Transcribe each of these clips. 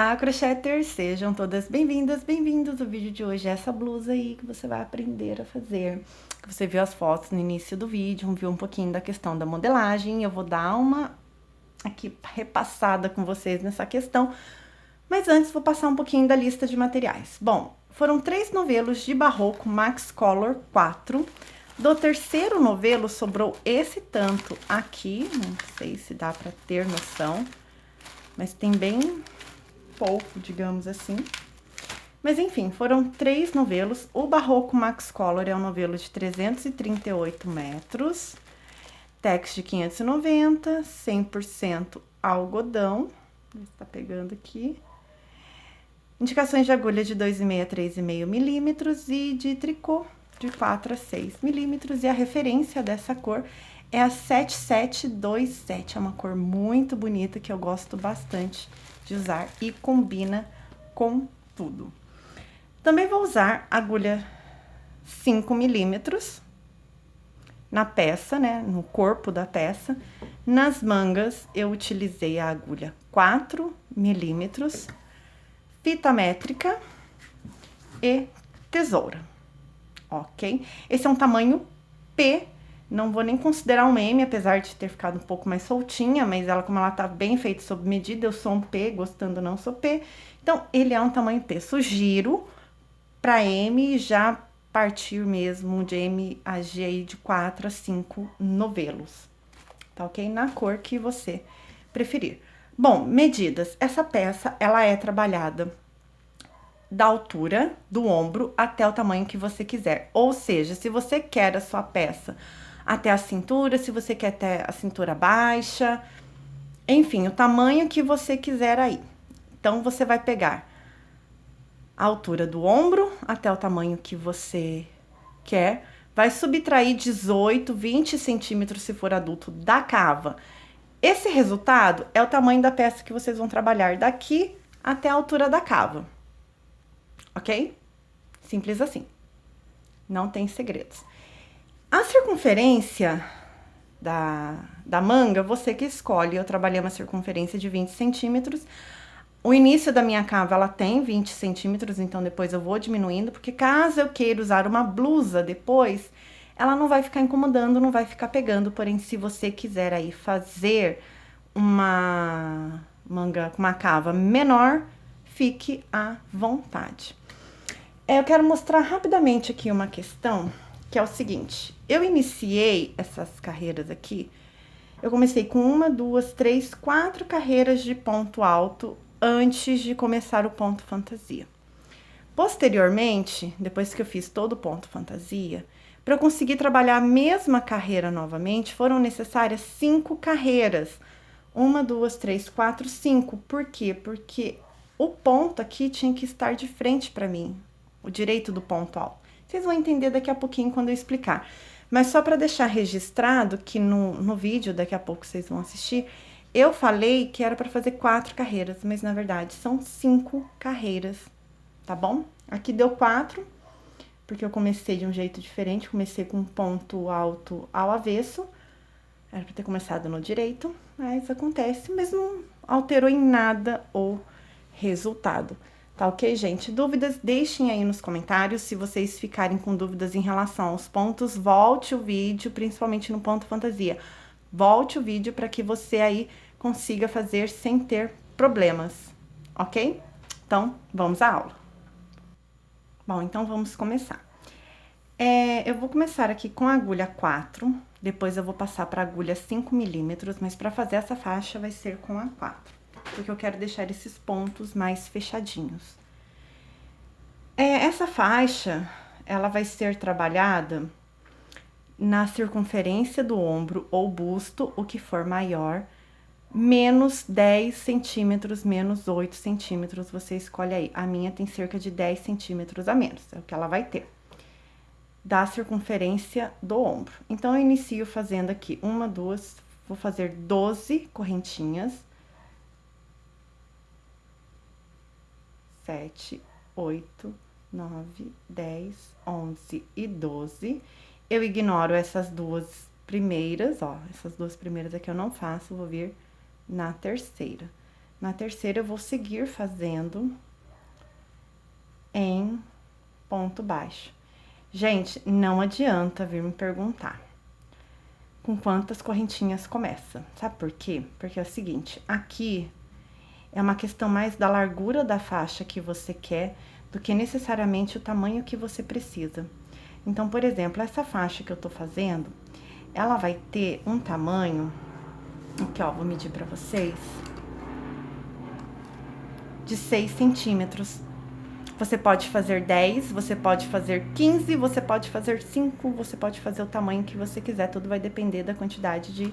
Olá, crocheters! Sejam todas bem-vindas, bem-vindos. O vídeo de hoje é essa blusa aí que você vai aprender a fazer. Que você viu as fotos no início do vídeo, viu um pouquinho da questão da modelagem. Eu vou dar uma aqui repassada com vocês nessa questão. Mas antes vou passar um pouquinho da lista de materiais. Bom, foram 3 novelos de barroco Max Color 4. Do terceiro novelo sobrou esse tanto aqui, não sei se dá pra ter noção, mas tem bem pouco, digamos assim. Mas enfim, foram 3 novelos. O Barroco Max Color é um novelo de 338 metros, tex de 590, 100% algodão. Está pegando aqui. Indicações de agulha de 2,5 a 3,5 milímetros e de tricô de 4 a 6 milímetros. E a referência dessa cor é a 7727. É uma cor muito bonita que eu gosto bastante de usar e combina com tudo. Também vou usar agulha 5 milímetros na peça, né, no corpo da peça. Nas mangas eu utilizei a agulha 4 milímetros, fita métrica e tesoura, ok? Esse é um tamanho P. Não vou nem considerar um M, apesar de ter ficado um pouco mais soltinha, mas ela, como ela tá bem feita sob medida, eu sou um P, gostando não sou P. Então, ele é um tamanho P. Sugiro para M já partir mesmo de M a G aí de 4 a 5 novelos, tá ok? Na cor que você preferir. Bom, medidas. Essa peça, ela é trabalhada da altura do ombro até o tamanho que você quiser. Ou seja, se você quer a sua peça até a cintura, se você quer até a cintura baixa, enfim, o tamanho que você quiser aí. Então, você vai pegar a altura do ombro até o tamanho que você quer, vai subtrair 18, 20 centímetros se for adulto da cava. Esse resultado é o tamanho da peça que vocês vão trabalhar daqui até a altura da cava, ok? Simples assim, não tem segredos. A circunferência da manga, você que escolhe. Eu trabalhei uma circunferência de 20 centímetros. O início da minha cava, ela tem 20 centímetros, então depois eu vou diminuindo, porque caso eu queira usar uma blusa depois, ela não vai ficar incomodando, não vai ficar pegando. Porém, se você quiser aí fazer uma manga com uma cava menor, fique à vontade. Eu quero mostrar rapidamente aqui uma questão, que é o seguinte. Eu iniciei essas carreiras aqui, eu comecei com 1, 2, 3, 4 carreiras de ponto alto antes de começar o ponto fantasia. Posteriormente, depois que eu fiz todo o ponto fantasia, para eu conseguir trabalhar a mesma carreira novamente, foram necessárias 5 carreiras. 1, 2, 3, 4, 5. Por quê? Porque o ponto aqui tinha que estar de frente para mim, o direito do ponto alto. Vocês vão entender daqui a pouquinho quando eu explicar. Mas só para deixar registrado que no vídeo, daqui a pouco vocês vão assistir, eu falei que era para fazer 4 carreiras, mas na verdade são 5 carreiras, tá bom? Aqui deu 4, porque eu comecei de um jeito diferente, comecei com um ponto alto ao avesso. Era para ter começado no direito, mas acontece, mas não alterou em nada o resultado. Tá ok, gente? Dúvidas, deixem aí nos comentários. Se vocês ficarem com dúvidas em relação aos pontos, volte o vídeo, principalmente no ponto fantasia. Volte o vídeo para que você aí consiga fazer sem ter problemas, ok? Então, vamos à aula. Bom, então vamos começar. Eu vou começar aqui com a agulha 4, depois eu vou passar para a agulha 5 milímetros, mas para fazer essa faixa vai ser com a 4. Porque eu quero deixar esses pontos mais fechadinhos. Essa faixa, ela vai ser trabalhada na circunferência do ombro ou busto, o que for maior, menos 10 centímetros, menos 8 centímetros, você escolhe aí. A minha tem cerca de 10 centímetros a menos, é o que ela vai ter, da circunferência do ombro. Então, eu inicio fazendo aqui 1, 2, vou fazer 12 correntinhas. 7, 8, 9, 10, 11 e 12. Eu ignoro essas duas primeiras, ó. Essas duas primeiras aqui eu não faço, vou vir na terceira. Na terceira, eu vou seguir fazendo em ponto baixo. Gente, não adianta vir me perguntar com quantas correntinhas começa. Sabe por quê? Porque é o seguinte, aqui é uma questão mais da largura da faixa que você quer do que necessariamente o tamanho que você precisa. Então, por exemplo, essa faixa que eu tô fazendo, ela vai ter um tamanho, aqui ó, vou medir pra vocês, de 6 centímetros. Você pode fazer 10, você pode fazer 15, você pode fazer 5, você pode fazer o tamanho que você quiser, tudo vai depender da quantidade de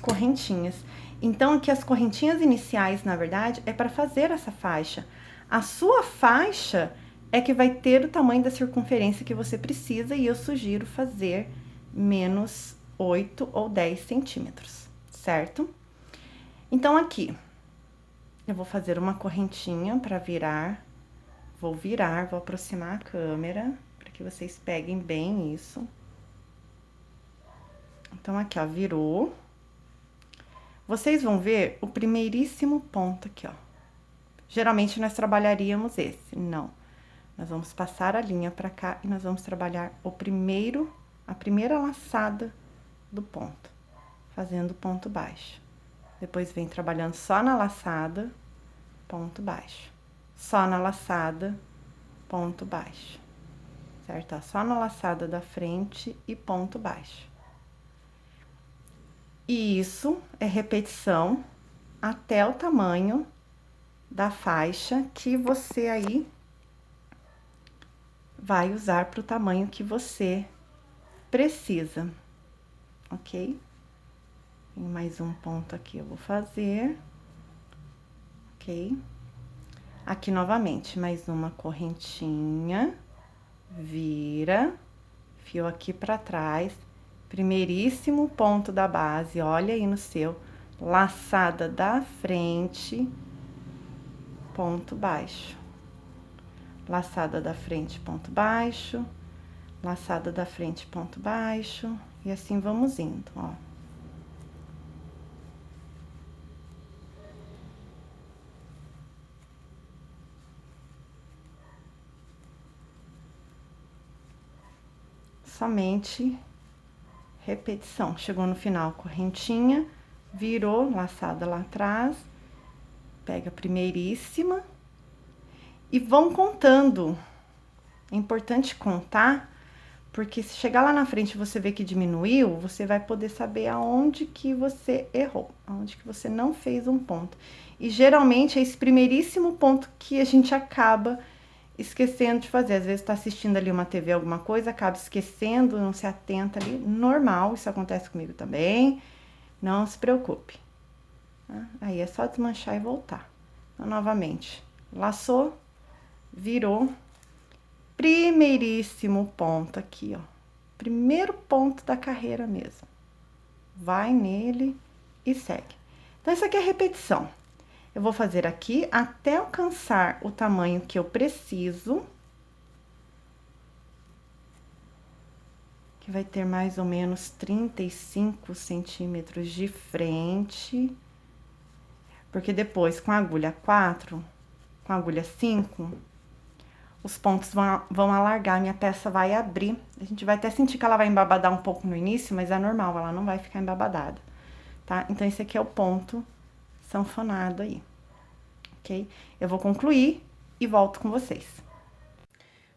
correntinhas. Então, aqui as correntinhas iniciais, na verdade, é para fazer essa faixa. A sua faixa é que vai ter o tamanho da circunferência que você precisa e eu sugiro fazer menos 8 ou 10 centímetros, certo? Então, aqui, eu vou fazer uma correntinha para virar. Vou virar, vou aproximar a câmera, para que vocês peguem bem isso. Então, aqui, ó, virou. Vocês vão ver o primeiríssimo ponto aqui, ó. Geralmente, nós trabalharíamos esse, não. Nós vamos passar a linha pra cá e nós vamos trabalhar a primeira laçada do ponto, fazendo ponto baixo. Depois, vem trabalhando só na laçada, ponto baixo. Só na laçada, ponto baixo, certo? Ó, só na laçada da frente e ponto baixo. E isso é repetição até o tamanho da faixa que você aí vai usar para o tamanho que você precisa, ok? Tem mais um ponto aqui, eu vou fazer, ok? Aqui novamente, mais uma correntinha, vira, fio aqui pra trás, primeiríssimo ponto da base, olha aí no seu, laçada da frente, ponto baixo. Laçada da frente, ponto baixo, laçada da frente, ponto baixo, e assim vamos indo, ó. Somente repetição. Chegou no final, correntinha, virou, laçada lá atrás, pega a primeiríssima e vão contando. É importante contar, porque se chegar lá na frente e você ver que diminuiu, você vai poder saber aonde que você errou, aonde que você não fez um ponto. E geralmente é esse primeiríssimo ponto que a gente acaba esquecendo de fazer. Às vezes tá assistindo ali uma TV, alguma coisa, acaba esquecendo, não se atenta ali. Normal, isso acontece comigo também. Não se preocupe. Tá? Aí é só desmanchar e voltar. Então, novamente, laçou, virou. Primeiríssimo ponto aqui, ó. Primeiro ponto da carreira mesmo. Vai nele e segue. Então, isso aqui é repetição. Eu vou fazer aqui até alcançar o tamanho que eu preciso. Que vai ter mais ou menos 35 centímetros de frente. Porque depois, com a agulha 4, com a agulha 5, os pontos vão alargar, minha peça vai abrir. A gente vai até sentir que ela vai embabadar um pouco no início, mas é normal, ela não vai ficar embabadada, tá? Então, esse aqui é o ponto sanfonado aí, ok? Eu vou concluir e volto com vocês.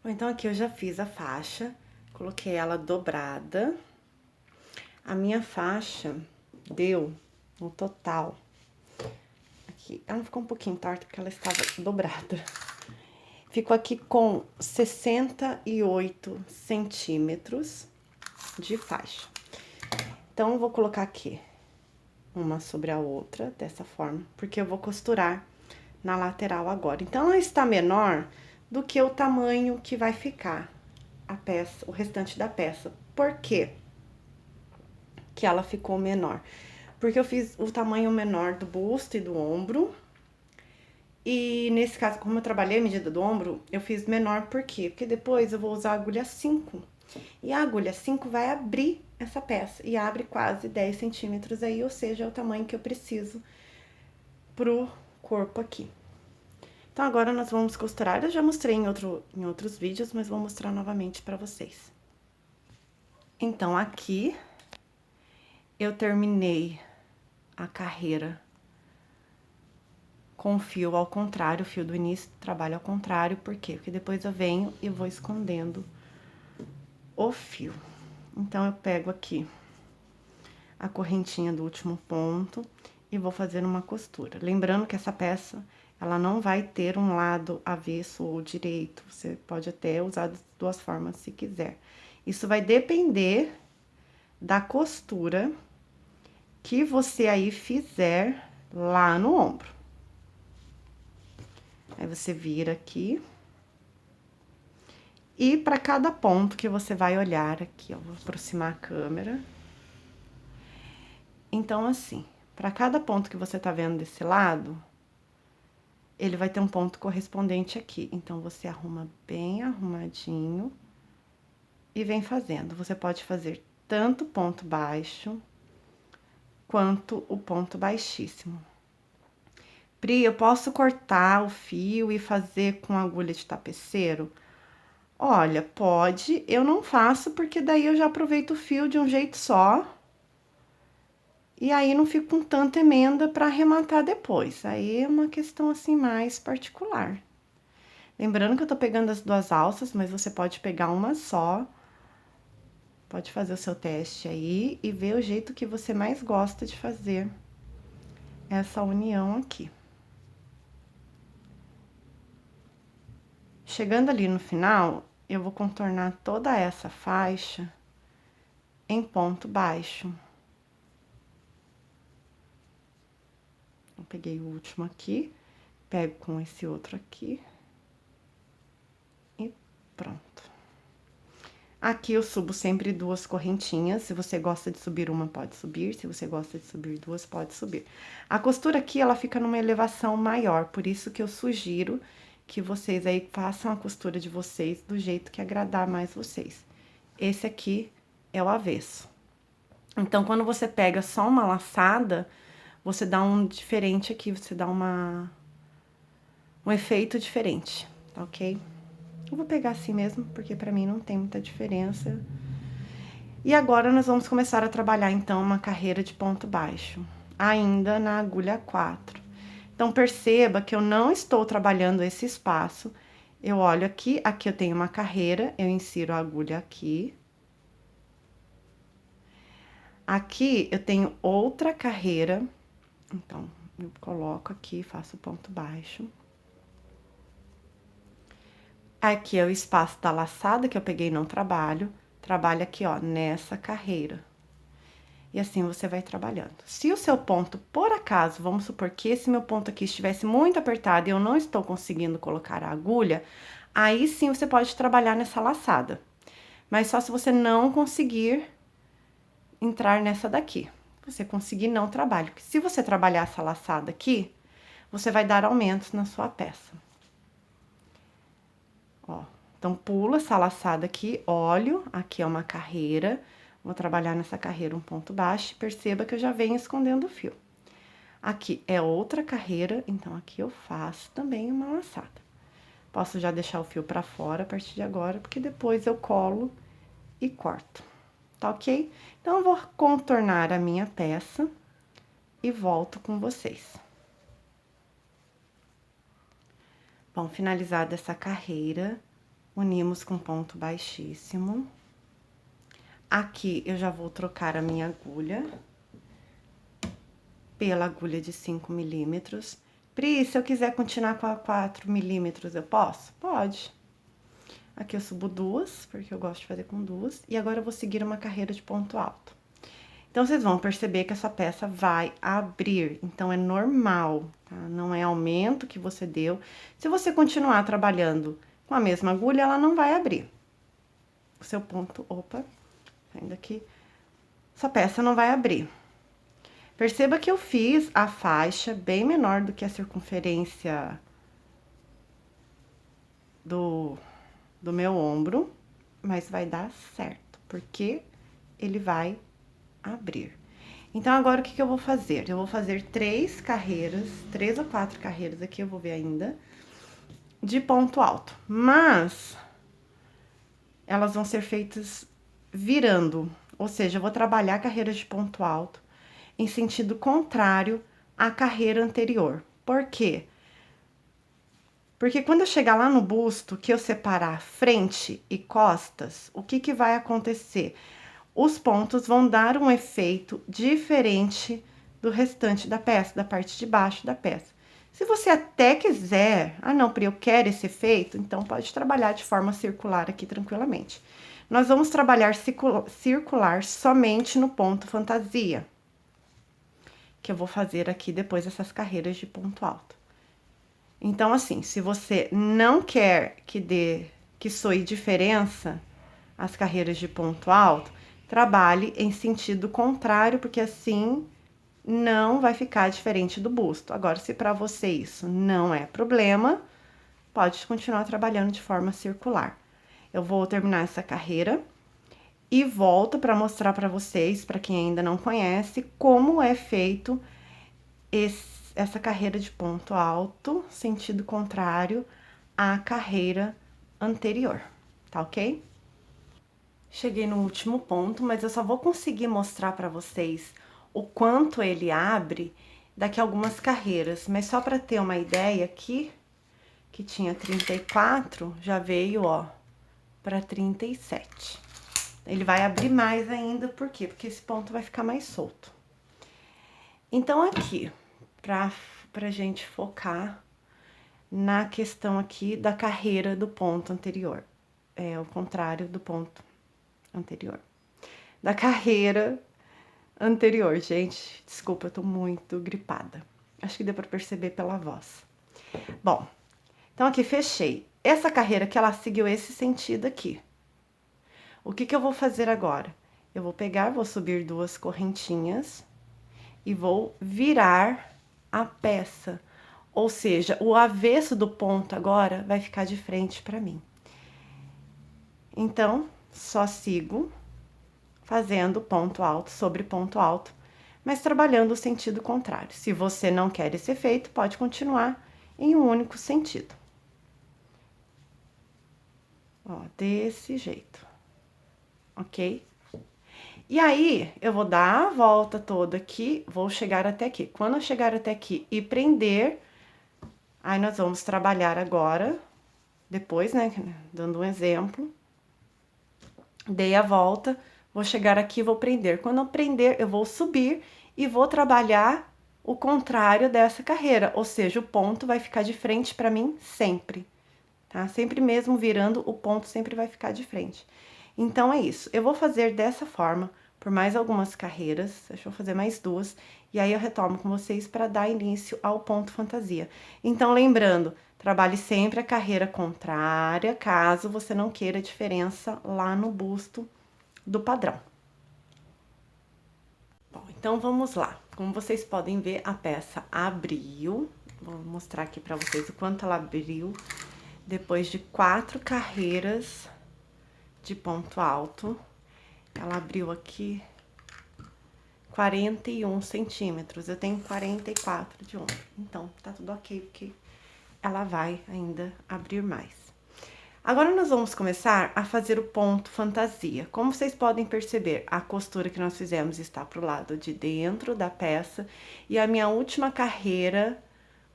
Bom, então, aqui eu já fiz a faixa, coloquei ela dobrada. A minha faixa deu, no total, aqui, ela ficou um pouquinho torta porque ela estava dobrada. Ficou aqui com 68 centímetros de faixa. Então, eu vou colocar aqui uma sobre a outra, dessa forma, porque eu vou costurar na lateral agora. Então, ela está menor do que o tamanho que vai ficar a peça, o restante da peça. Por quê que ela ficou menor? Porque eu fiz o tamanho menor do busto e do ombro. E nesse caso, como eu trabalhei a medida do ombro, eu fiz menor, por quê? Porque depois eu vou usar a agulha 5. E a agulha 5 vai abrir essa peça, e abre quase 10 centímetros aí, ou seja, é o tamanho que eu preciso pro corpo aqui. Então, agora nós vamos costurar. Eu já mostrei em outros vídeos, mas vou mostrar novamente pra vocês. Então, aqui, eu terminei a carreira com o fio ao contrário, o fio do início do trabalho ao contrário. Por quê? Porque depois eu venho e vou escondendo o fio. Então, eu pego aqui a correntinha do último ponto e vou fazer uma costura. Lembrando que essa peça, ela não vai ter um lado avesso ou direito. Você pode até usar das duas formas se quiser. Isso vai depender da costura que você aí fizer lá no ombro. Aí, você vira aqui. E para cada ponto que você vai olhar aqui, ó, vou aproximar a câmera. Então, assim, para cada ponto que você tá vendo desse lado, ele vai ter um ponto correspondente aqui. Então, você arruma bem arrumadinho e vem fazendo. Você pode fazer tanto ponto baixo quanto o ponto baixíssimo. Pri, eu posso cortar o fio e fazer com agulha de tapeceiro? Olha, pode, eu não faço porque daí eu já aproveito o fio de um jeito só. E aí, não fico com tanta emenda para arrematar depois. Aí, é uma questão, assim, mais particular. Lembrando que eu tô pegando as duas alças, mas você pode pegar uma só. Pode fazer o seu teste aí e ver o jeito que você mais gosta de fazer essa união aqui. Chegando ali no final, eu vou contornar toda essa faixa em ponto baixo. Eu peguei o último aqui, pego com esse outro aqui e pronto. Aqui eu subo sempre duas correntinhas. Se você gosta de subir uma, pode subir. Se você gosta de subir duas, pode subir. A costura aqui, ela fica numa elevação maior, por isso que eu sugiro que vocês aí façam a costura de vocês do jeito que agradar mais vocês. Esse aqui é o avesso. Então, quando você pega só uma laçada, você dá um diferente aqui, você dá um efeito diferente, tá ok? Eu vou pegar assim mesmo, porque pra mim não tem muita diferença. E agora, nós vamos começar a trabalhar, então, uma carreira de ponto baixo, ainda na agulha 4. Então, perceba que eu não estou trabalhando esse espaço. Eu olho aqui, aqui eu tenho uma carreira, eu insiro a agulha aqui. Aqui, eu tenho outra carreira, então, eu coloco aqui, faço ponto baixo. Aqui é o espaço da laçada que eu peguei no trabalho, trabalha aqui, ó, nessa carreira. E assim você vai trabalhando. Se o seu ponto, por acaso, vamos supor que esse meu ponto aqui estivesse muito apertado e eu não estou conseguindo colocar a agulha, aí sim você pode trabalhar nessa laçada. Mas só se você não conseguir entrar nessa daqui. Você conseguir, não trabalho. Porque se você trabalhar essa laçada aqui, você vai dar aumentos na sua peça. Ó, então, pula essa laçada aqui, olho, aqui é uma carreira, vou trabalhar nessa carreira um ponto baixo, perceba que eu já venho escondendo o fio. Aqui é outra carreira, então, aqui eu faço também uma laçada. Posso já deixar o fio pra fora a partir de agora, porque depois eu colo e corto, tá ok? Então, eu vou contornar a minha peça e volto com vocês. Bom, finalizada essa carreira, unimos com ponto baixíssimo. Aqui, eu já vou trocar a minha agulha pela agulha de 5 milímetros. Pri, se eu quiser continuar com a 4 milímetros, eu posso? Pode. Aqui eu subo duas, porque eu gosto de fazer com duas. E agora eu vou seguir uma carreira de ponto alto. Então, vocês vão perceber que essa peça vai abrir. Então, é normal, tá? Não é aumento que você deu. Se você continuar trabalhando com a mesma agulha, ela não vai abrir. O seu ponto, opa, saindo aqui, essa peça não vai abrir. Perceba que eu fiz a faixa bem menor do que a circunferência do meu ombro, mas vai dar certo, porque ele vai abrir. Então, agora o que eu vou fazer? Eu vou fazer 3 carreiras, 3 ou 4 carreiras aqui, eu vou ver ainda, de ponto alto. Mas, elas vão ser feitas virando, ou seja, eu vou trabalhar carreiras de ponto alto em sentido contrário à carreira anterior. Por quê? Porque quando eu chegar lá no busto, que eu separar frente e costas, o que vai acontecer? Os pontos vão dar um efeito diferente do restante da peça, da parte de baixo da peça. Se você até quiser, não, Pri, eu quero esse efeito, então pode trabalhar de forma circular aqui tranquilamente. Nós vamos trabalhar circular somente no ponto fantasia, que eu vou fazer aqui depois dessas carreiras de ponto alto. Então, assim, se você não quer que soe diferença as carreiras de ponto alto, trabalhe em sentido contrário, porque assim não vai ficar diferente do busto. Agora, se para você isso não é problema, pode continuar trabalhando de forma circular. Eu vou terminar essa carreira e volto para mostrar para vocês, para quem ainda não conhece, como é feito essa carreira de ponto alto, sentido contrário à carreira anterior, tá ok? Cheguei no último ponto, mas eu só vou conseguir mostrar para vocês o quanto ele abre daqui a algumas carreiras. Mas só para ter uma ideia aqui, que tinha 34, já veio, ó, para 37. Ele vai abrir mais ainda, por quê? Porque esse ponto vai ficar mais solto. Então, aqui, pra gente focar na questão aqui da carreira do ponto anterior. É o contrário do ponto anterior. Da carreira anterior, gente. Desculpa, eu tô muito gripada. Acho que deu pra perceber pela voz. Bom, então aqui fechei. Essa carreira que ela seguiu esse sentido aqui. O que eu vou fazer agora? Eu vou pegar, vou subir 2 correntinhas e vou virar a peça. Ou seja, o avesso do ponto agora vai ficar de frente para mim. Então, só sigo fazendo ponto alto sobre ponto alto, mas trabalhando o sentido contrário. Se você não quer esse efeito, pode continuar em um único sentido. Ó, desse jeito, ok? E aí, eu vou dar a volta toda aqui, vou chegar até aqui. Quando eu chegar até aqui e prender, aí nós vamos trabalhar agora, depois, né, dando um exemplo. Dei a volta, vou chegar aqui e vou prender. Quando eu prender, eu vou subir e vou trabalhar o contrário dessa carreira, ou seja, o ponto vai ficar de frente para mim sempre, tá? Sempre mesmo virando, o ponto sempre vai ficar de frente. Então, é isso. Eu vou fazer dessa forma por mais algumas carreiras, deixa eu fazer mais 2, e aí eu retomo com vocês para dar início ao ponto fantasia. Então, lembrando, trabalhe sempre a carreira contrária, caso você não queira diferença lá no busto do padrão. Bom, então vamos lá. Como vocês podem ver, a peça abriu. Vou mostrar aqui para vocês o quanto ela abriu depois de 4 carreiras de ponto alto. Ela abriu aqui 41 centímetros. Eu tenho 44 de ombro. Então, tá tudo ok, porque ela vai ainda abrir mais. Agora, nós vamos começar a fazer o ponto fantasia. Como vocês podem perceber, a costura que nós fizemos está pro lado de dentro da peça. E a minha última carreira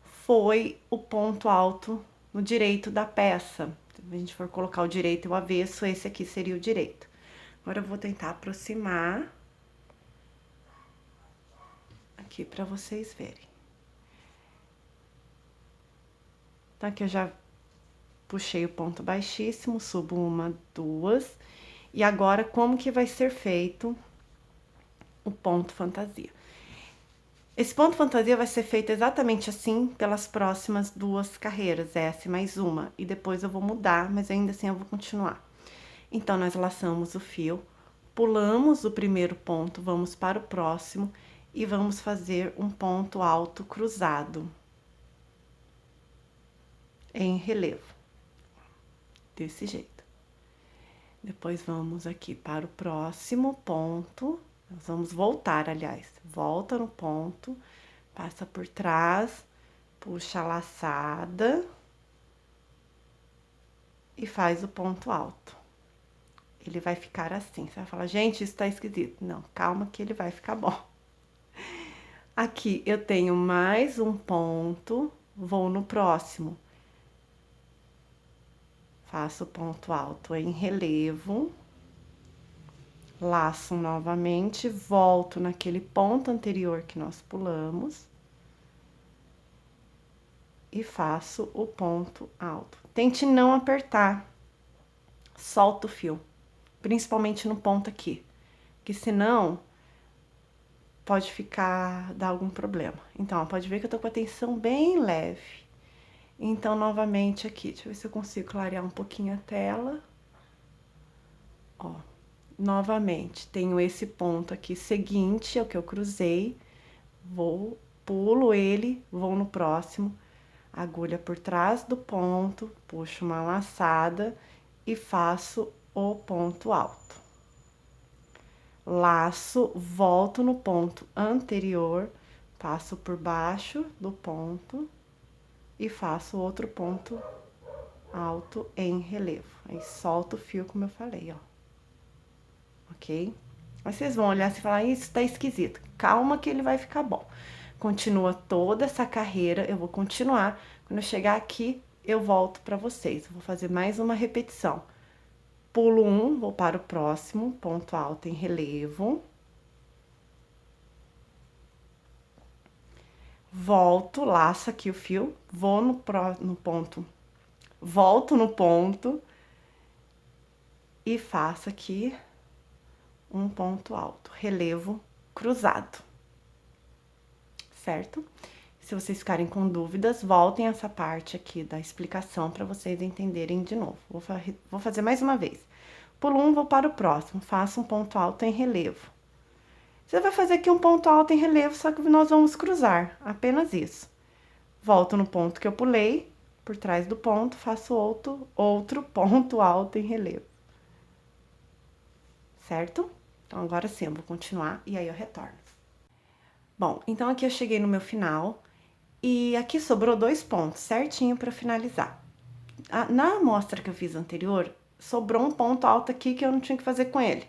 foi o ponto alto no direito da peça. Se a gente for colocar o direito e o avesso, esse aqui seria o direito. Agora, eu vou tentar aproximar aqui para vocês verem. Então, aqui eu já puxei o ponto baixíssimo, subo 1, 2, e agora como que vai ser feito o ponto fantasia? Esse ponto fantasia vai ser feito exatamente assim pelas próximas 2 carreiras, essa e mais uma, e depois eu vou mudar, mas ainda assim eu vou continuar. Então, nós laçamos o fio, pulamos o primeiro ponto, vamos para o próximo e vamos fazer um ponto alto cruzado em relevo, desse jeito. Depois, vamos aqui para o próximo ponto, Nós vamos voltar, aliás. Volta no ponto, passa por trás, puxa a laçada e faz o ponto alto. Ele vai ficar assim. Você vai falar, gente, isso tá esquisito. Não, calma que ele vai ficar bom. Aqui eu tenho mais um ponto, vou no próximo. Faço ponto alto em relevo. Laço novamente, volto naquele ponto anterior que nós pulamos. E faço o ponto alto. Tente não apertar. Solta o fio. Principalmente no ponto aqui. Que senão pode dar algum problema. Então, ó, pode ver que eu tô com a tensão bem leve. Então, novamente aqui, deixa eu ver se eu consigo clarear um pouquinho a tela. Ó, novamente, tenho esse ponto aqui seguinte, é o que eu cruzei. Pulo ele, vou no próximo. Agulha por trás do ponto, puxo uma laçada e faço o ponto alto. Laço, volto no ponto anterior, passo por baixo do ponto e faço outro ponto alto em relevo. Aí, solto o fio, como eu falei, ó. Ok? Aí, vocês vão olhar e falar, isso tá esquisito. Calma que ele vai ficar bom. Continua toda essa carreira, eu vou continuar. Quando eu chegar aqui, eu volto pra vocês. Eu vou fazer mais uma repetição. Pulo um, vou para o próximo, ponto alto em relevo. Volto, laço aqui o fio, vou no ponto, volto no ponto e faço aqui um ponto alto, relevo cruzado, certo? Se vocês ficarem com dúvidas, voltem essa parte aqui da explicação para vocês entenderem de novo. Vou fazer mais uma vez. Pulo um, vou para o próximo, faço um ponto alto em relevo. Você vai fazer aqui um ponto alto em relevo, só que nós vamos cruzar, apenas isso. Volto no ponto que eu pulei, por trás do ponto, faço outro ponto alto em relevo. Certo? Então, agora sim, eu vou continuar e aí eu retorno. Bom, então aqui eu cheguei no meu final e aqui sobrou 2 pontos, certinho para finalizar. Na amostra que eu fiz anterior, sobrou um ponto alto aqui que eu não tinha que fazer com ele.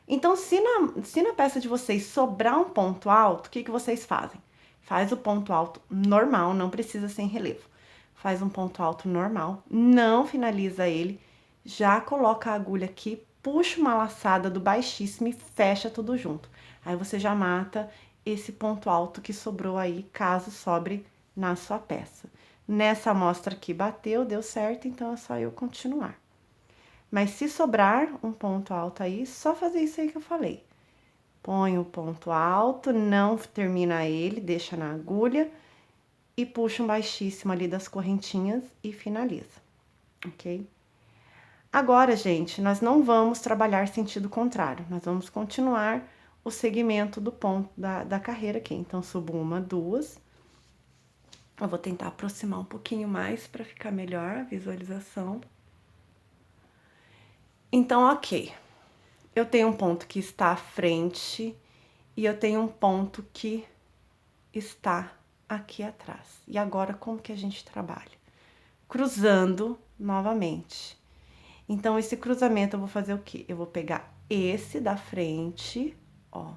Então, se na peça de vocês sobrar um ponto alto, o que vocês fazem? Faz o ponto alto normal, não precisa ser em relevo. Faz um ponto alto normal, não finaliza ele, já coloca a agulha aqui, puxa uma laçada do baixíssimo e fecha tudo junto. Aí você já mata esse ponto alto que sobrou aí, caso sobre na sua peça. Nessa amostra aqui bateu, deu certo, então é só eu continuar. Mas se sobrar um ponto alto aí, só fazer isso aí que eu falei. Põe o ponto alto, não termina ele, deixa na agulha e puxa um baixíssimo ali das correntinhas e finaliza, ok? Agora, gente, nós não vamos trabalhar sentido contrário, nós vamos continuar o segmento do ponto da carreira aqui. Então, subo uma, duas. Eu vou tentar aproximar um pouquinho mais para ficar melhor a visualização. Então, ok. Eu tenho um ponto que está à frente e eu tenho um ponto que está aqui atrás. E agora, como que a gente trabalha? Cruzando novamente. Então, esse cruzamento eu vou fazer o quê? Eu vou pegar esse da frente, ó.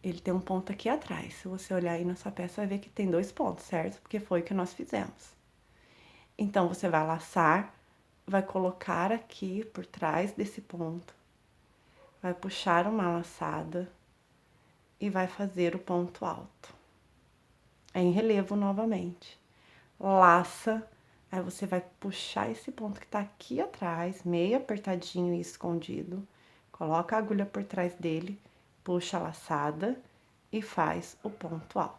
Ele tem um ponto aqui atrás. Se você olhar aí na sua peça, vai ver que tem 2 pontos, certo? Porque foi o que nós fizemos. Então, você vai laçar, vai colocar aqui por trás desse ponto, vai puxar uma laçada e vai fazer o ponto alto. É em relevo novamente. Laça, aí você vai puxar esse ponto que tá aqui atrás, meio apertadinho e escondido, coloca a agulha por trás dele, puxa a laçada e faz o ponto alto.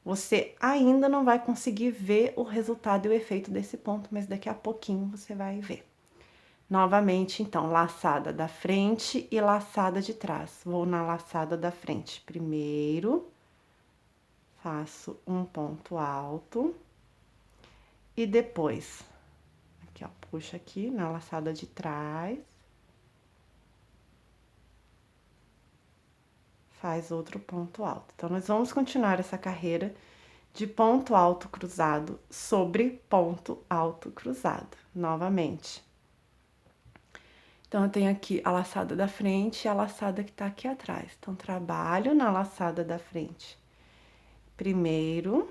Você ainda não vai conseguir ver o resultado e o efeito desse ponto, mas daqui a pouquinho você vai ver. Novamente, então, laçada da frente e laçada de trás. Vou na laçada da frente primeiro, faço um ponto alto e depois, aqui ó, puxo aqui na laçada de trás faz outro ponto alto. Então, nós vamos continuar essa carreira de ponto alto cruzado sobre ponto alto cruzado, novamente. Então, eu tenho aqui a laçada da frente e a laçada que tá aqui atrás. Então, trabalho na laçada da frente primeiro.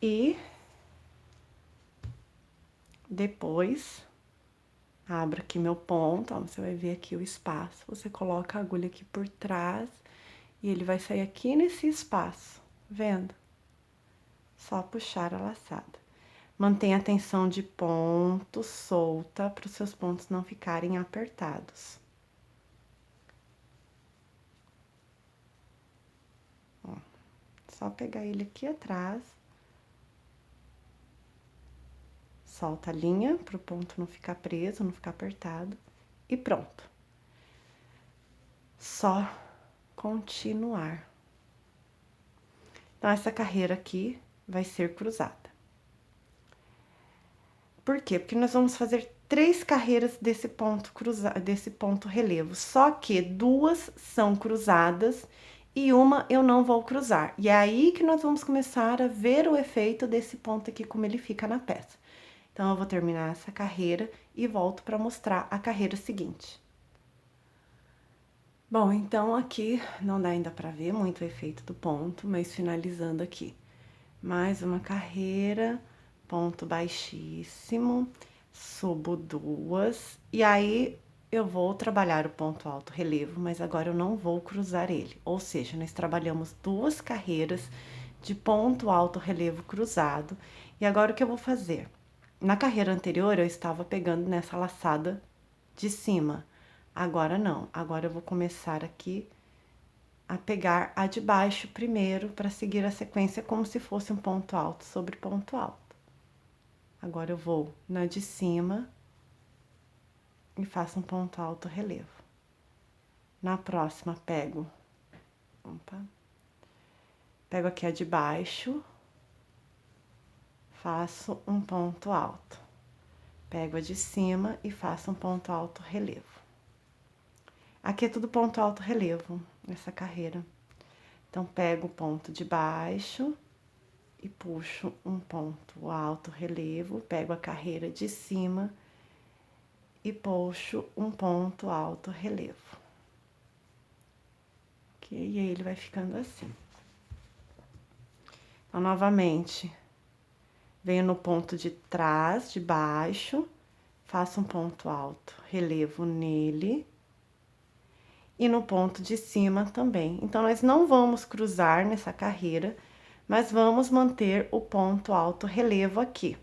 E depois, abro aqui meu ponto, ó, você vai ver aqui o espaço. Você coloca a agulha aqui por trás e ele vai sair aqui nesse espaço, vendo? Só puxar a laçada. Mantenha a tensão de ponto solta para os seus pontos não ficarem apertados. Ó, só pegar ele aqui atrás. Solta a linha para o ponto não ficar preso, não ficar apertado. E pronto. Só continuar. Então, essa carreira aqui vai ser cruzada. Por quê? Porque nós vamos fazer 3 carreiras desse ponto cruzado, desse ponto relevo. Só que 2 são cruzadas e uma eu não vou cruzar. E é aí que nós vamos começar a ver o efeito desse ponto aqui, como ele fica na peça. Então, eu vou terminar essa carreira e volto para mostrar a carreira seguinte. Bom, então aqui não dá ainda para ver muito o efeito do ponto, mas finalizando aqui. Mais uma carreira, ponto baixíssimo, subo 2, e aí eu vou trabalhar o ponto alto relevo, mas agora eu não vou cruzar ele. Ou seja, nós trabalhamos 2 carreiras de ponto alto relevo cruzado, e agora o que eu vou fazer? Na carreira anterior, eu estava pegando nessa laçada de cima. Agora não, agora eu vou começar aqui a pegar a de baixo primeiro, para seguir a sequência como se fosse um ponto alto sobre ponto alto. Agora eu vou na de cima e faço um ponto alto relevo. Na próxima, pego aqui a de baixo, faço um ponto alto. Pego a de cima e faço um ponto alto relevo. Aqui é tudo ponto alto relevo, nessa carreira. Então, pego o ponto de baixo e puxo um ponto alto relevo, pego a carreira de cima e puxo um ponto alto relevo. Ok? E aí, ele vai ficando assim. Então, novamente, venho no ponto de trás, de baixo, faço um ponto alto relevo nele. E no ponto de cima também. Então, nós não vamos cruzar nessa carreira, mas vamos manter o ponto alto relevo aqui.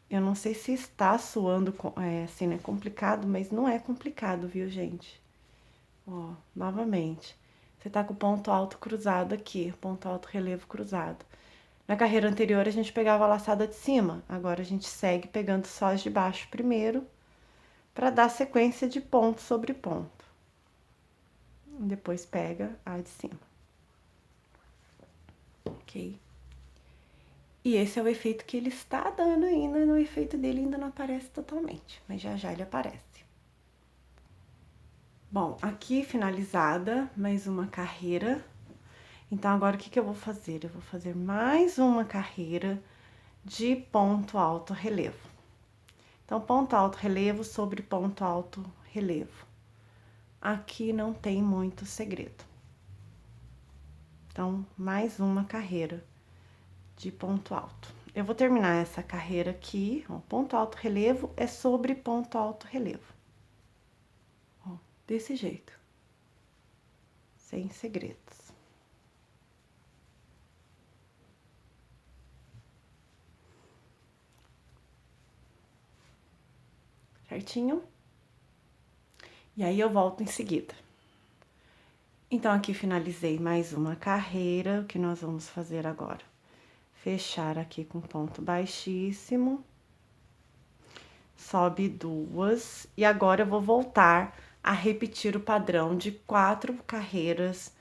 Eu não sei se está suando, assim, né, complicado, mas não é complicado, viu, gente? Ó, novamente, você tá com o ponto alto cruzado aqui, ponto alto relevo cruzado. Na carreira anterior, a gente pegava a laçada de cima, agora a gente segue pegando só as de baixo primeiro, para dar sequência de ponto sobre ponto. Depois pega a de cima. Ok? E esse é o efeito que ele está dando ainda, o efeito dele ainda não aparece totalmente, mas já já ele aparece. Bom, aqui finalizada mais uma carreira. Então, agora o que eu vou fazer? Eu vou fazer mais uma carreira de ponto alto relevo. Então, ponto alto relevo sobre ponto alto relevo. Aqui não tem muito segredo. Então, mais uma carreira de ponto alto. Eu vou terminar essa carreira aqui, ó, ponto alto relevo é sobre ponto alto relevo. Ó, desse jeito. Sem segredos. Certinho? E aí, eu volto em seguida. Então, aqui finalizei mais uma carreira, o que nós vamos fazer agora? Fechar aqui com ponto baixíssimo. Sobe 2, e agora eu vou voltar a repetir o padrão de 4 carreiras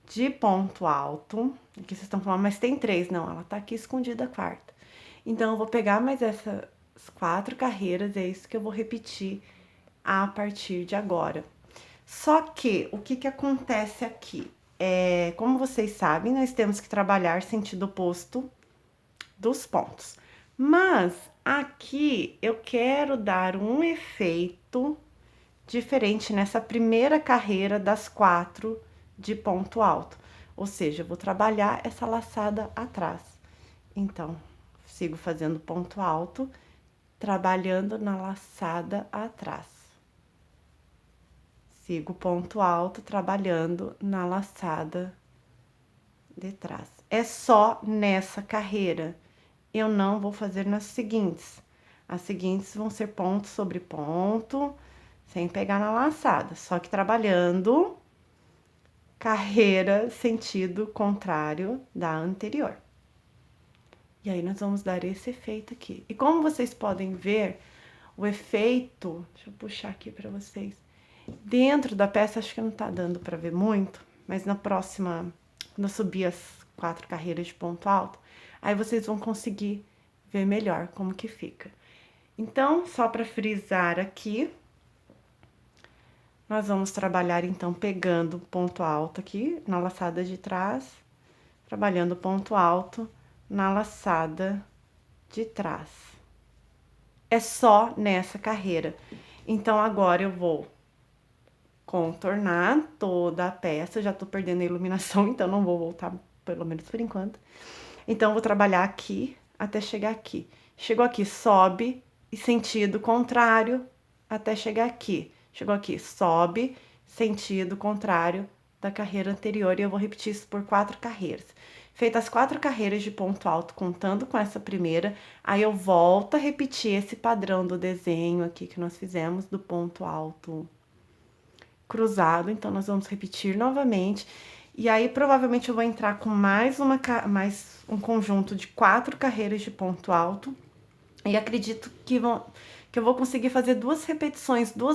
de ponto alto. Aqui vocês estão falando, mas tem 3, não, ela tá aqui escondida a quarta. Então, eu vou pegar mais as 4 carreiras, é isso que eu vou repetir a partir de agora. Só que, o que acontece aqui? Como vocês sabem, nós temos que trabalhar sentido oposto dos pontos. Mas, aqui, eu quero dar um efeito diferente nessa primeira carreira das 4 de ponto alto. Ou seja, eu vou trabalhar essa laçada atrás. Então, sigo fazendo ponto alto, trabalhando na laçada atrás. Sigo ponto alto, trabalhando na laçada de trás. É só nessa carreira. Eu não vou fazer nas seguintes. As seguintes vão ser ponto sobre ponto, sem pegar na laçada. Só que trabalhando carreira sentido contrário da anterior. E aí, nós vamos dar esse efeito aqui. E como vocês podem ver, o efeito... Deixa eu puxar aqui para vocês. Dentro da peça, acho que não tá dando para ver muito, mas na próxima, quando eu subir as 4 carreiras de ponto alto, aí vocês vão conseguir ver melhor como que fica. Então, só para frisar aqui, nós vamos trabalhar, então, pegando ponto alto aqui, na laçada de trás, trabalhando ponto alto na laçada de trás. É só nessa carreira. Então, agora eu vou contornar toda a peça, já tô perdendo a iluminação, então não vou voltar, pelo menos por enquanto. Então, vou trabalhar aqui até chegar aqui. Chegou aqui, sobe, e sentido contrário até chegar aqui. Chegou aqui, sobe, sentido contrário da carreira anterior, e eu vou repetir isso por 4 carreiras. Feitas as 4 carreiras de ponto alto, contando com essa primeira, aí eu volto a repetir esse padrão do desenho aqui que nós fizemos, do ponto alto cruzado, então nós vamos repetir novamente, e aí provavelmente eu vou entrar com mais um conjunto de 4 carreiras de ponto alto, e acredito que eu vou conseguir fazer 2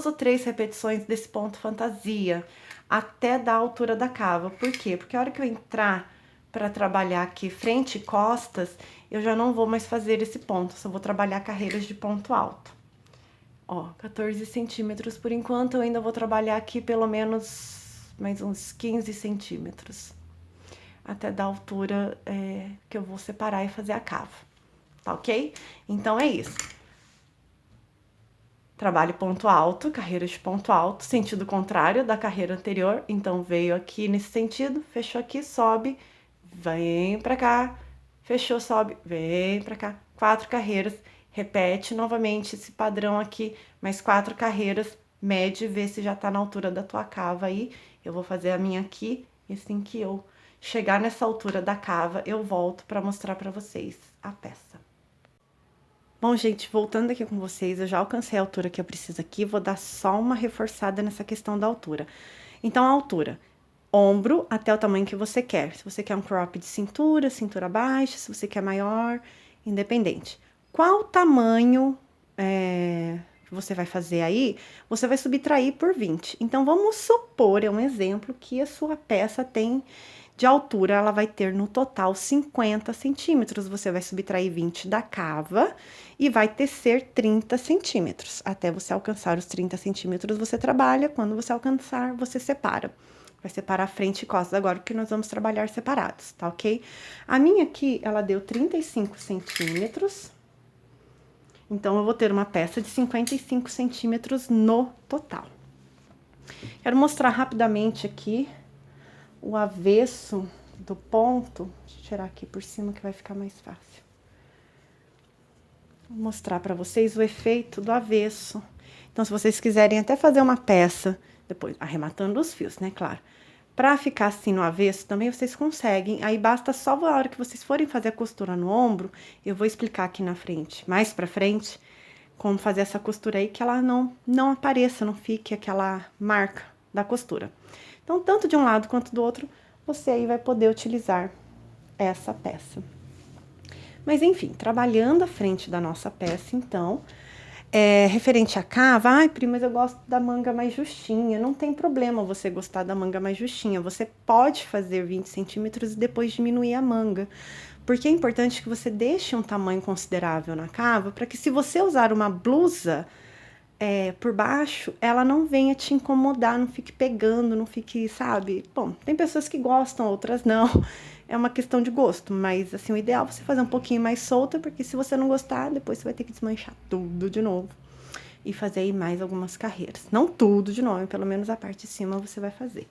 ou 3 repetições desse ponto fantasia, até da altura da cava. Por quê? Porque a hora que eu entrar para trabalhar aqui frente e costas, eu já não vou mais fazer esse ponto, só vou trabalhar carreiras de ponto alto. Ó, 14 centímetros por enquanto, eu ainda vou trabalhar aqui pelo menos mais uns 15 centímetros. Até da altura que eu vou separar e fazer a cava, tá ok? Então, é isso. Trabalho ponto alto, carreira de ponto alto, sentido contrário da carreira anterior. Então, veio aqui nesse sentido, fechou aqui, sobe, vem pra cá, fechou, sobe, vem pra cá. 4 carreiras. Repete novamente esse padrão aqui, mais 4 carreiras, mede, vê se já tá na altura da tua cava aí. Eu vou fazer a minha aqui, e assim que eu chegar nessa altura da cava, eu volto pra mostrar pra vocês a peça. Bom, gente, voltando aqui com vocês, eu já alcancei a altura que eu preciso aqui, vou dar só uma reforçada nessa questão da altura. Então, a altura, ombro até o tamanho que você quer. Se você quer um crop de cintura, cintura baixa, se você quer maior, independente. Qual tamanho que você vai fazer aí, você vai subtrair por 20. Então, vamos supor, é um exemplo, que a sua peça tem de altura, ela vai ter no total 50 centímetros. Você vai subtrair 20 da cava e vai tecer 30 centímetros. Até você alcançar os 30 centímetros, você trabalha. Quando você alcançar, você separa. Vai separar frente e costas agora, porque nós vamos trabalhar separados, tá ok? A minha aqui, ela deu 35 centímetros. Então, eu vou ter uma peça de 55 centímetros no total. Quero mostrar rapidamente aqui o avesso do ponto. Deixa eu tirar aqui por cima que vai ficar mais fácil. Vou mostrar para vocês o efeito do avesso. Então, se vocês quiserem até fazer uma peça, depois arrematando os fios, né, claro. Pra ficar assim no avesso, também vocês conseguem. Aí, basta só a hora que vocês forem fazer a costura no ombro, eu vou explicar aqui na frente, mais pra frente, como fazer essa costura aí, que ela não apareça, não fique aquela marca da costura. Então, tanto de um lado quanto do outro, você aí vai poder utilizar essa peça. Mas, enfim, trabalhando a frente da nossa peça, então, referente à cava, ai, prima, mas eu gosto da manga mais justinha. Não tem problema você gostar da manga mais justinha. Você pode fazer 20 centímetros e depois diminuir a manga. Porque é importante que você deixe um tamanho considerável na cava, para que se você usar uma blusa por baixo, ela não venha te incomodar, não fique pegando, não fique, sabe? Bom, tem pessoas que gostam, outras não. É uma questão de gosto, mas assim, o ideal é você fazer um pouquinho mais solta, porque se você não gostar, depois você vai ter que desmanchar tudo de novo e fazer aí mais algumas carreiras. Não tudo de novo, pelo menos a parte de cima você vai fazer.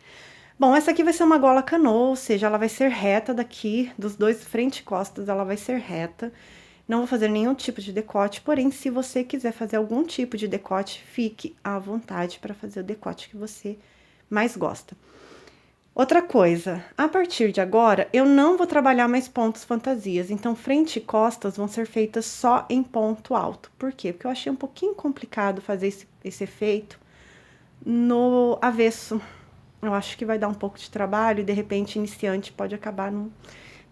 Bom, essa aqui vai ser uma gola canô, ou seja, ela vai ser reta daqui, dos dois frente e costas, ela vai ser reta. Não vou fazer nenhum tipo de decote, porém, se você quiser fazer algum tipo de decote, fique à vontade para fazer o decote que você mais gosta. Outra coisa, a partir de agora, eu não vou trabalhar mais pontos fantasias, então frente e costas vão ser feitas só em ponto alto. Por quê? Porque eu achei um pouquinho complicado fazer esse efeito no avesso. Eu acho que vai dar um pouco de trabalho e, de repente, iniciante pode acabar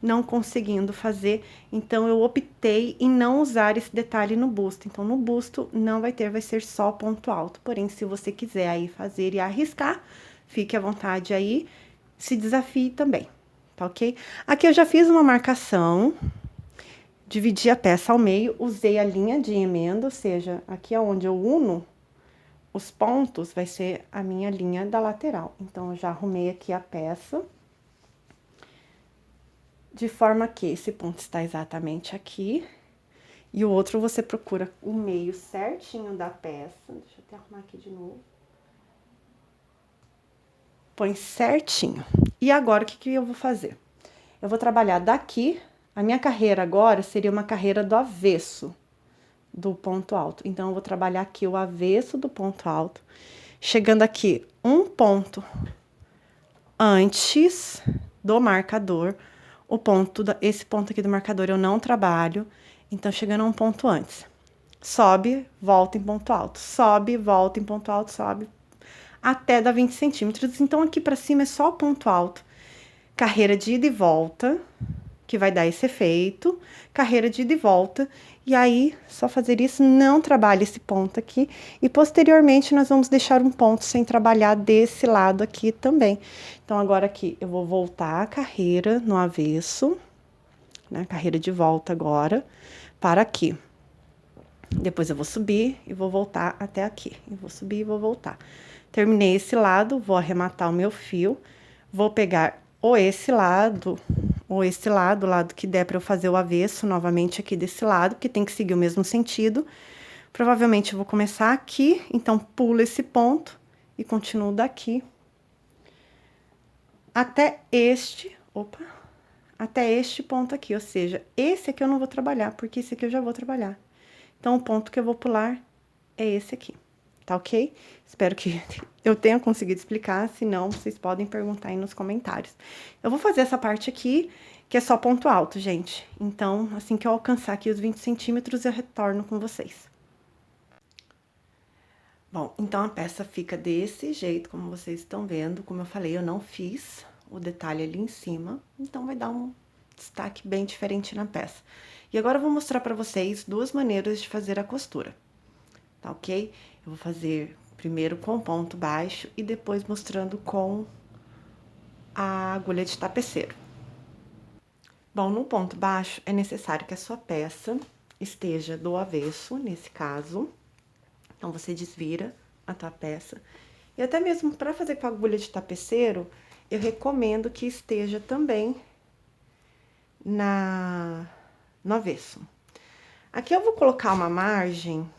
não conseguindo fazer. Então, eu optei em não usar esse detalhe no busto. Então, no busto não vai ter, vai ser só ponto alto. Porém, se você quiser aí fazer e arriscar, fique à vontade aí, se desafie também, tá ok? Aqui eu já fiz uma marcação, dividi a peça ao meio, usei a linha de emenda, ou seja, aqui é onde eu uno os pontos, vai ser a minha linha da lateral. Então, eu já arrumei aqui a peça, de forma que esse ponto está exatamente aqui, e o outro você procura o meio certinho da peça. Deixa eu até arrumar aqui de novo. Põe certinho. E agora, o que eu vou fazer? Eu vou trabalhar daqui, a minha carreira agora seria uma carreira do avesso do ponto alto. Então, eu vou trabalhar aqui o avesso do ponto alto, chegando aqui um ponto antes do marcador. Esse ponto aqui do marcador eu não trabalho, então chegando a um ponto antes. Sobe, volta em ponto alto, sobe, volta em ponto alto, sobe, até dar 20 centímetros. Então, aqui pra cima é só o ponto alto. Carreira de ida e volta, que vai dar esse efeito, carreira de ida e volta, e aí, só fazer isso, não trabalha esse ponto aqui, e posteriormente nós vamos deixar um ponto sem trabalhar desse lado aqui também. Então, agora aqui, eu vou voltar a carreira no avesso, né, carreira de volta agora, para aqui. Depois eu vou subir e vou voltar até aqui, e vou subir e vou voltar. Terminei esse lado, vou arrematar o meu fio, vou pegar ou esse lado o lado que der para eu fazer o avesso novamente aqui desse lado, que tem que seguir o mesmo sentido. Provavelmente eu vou começar aqui, então pulo esse ponto e continuo daqui até até este ponto aqui, ou seja, esse aqui eu não vou trabalhar, porque esse aqui eu já vou trabalhar. Então, o ponto que eu vou pular é esse aqui, tá ok? Espero que eu tenha conseguido explicar, se não, vocês podem perguntar aí nos comentários. Eu vou fazer essa parte aqui, que é só ponto alto, gente. Então, assim que eu alcançar aqui os 20 centímetros, eu retorno com vocês. Bom, então a peça fica desse jeito, como vocês estão vendo. Como eu falei, eu não fiz o detalhe ali em cima, então vai dar um destaque bem diferente na peça. E agora eu vou mostrar pra vocês duas maneiras de fazer a costura, tá ok? Eu vou fazer primeiro com ponto baixo e depois mostrando com a agulha de tapeceiro. Bom, no ponto baixo é necessário que a sua peça esteja do avesso, nesse caso. Então, você desvira a tua peça. E até mesmo para fazer com a agulha de tapeceiro, eu recomendo que esteja também no avesso. Aqui eu vou colocar uma margem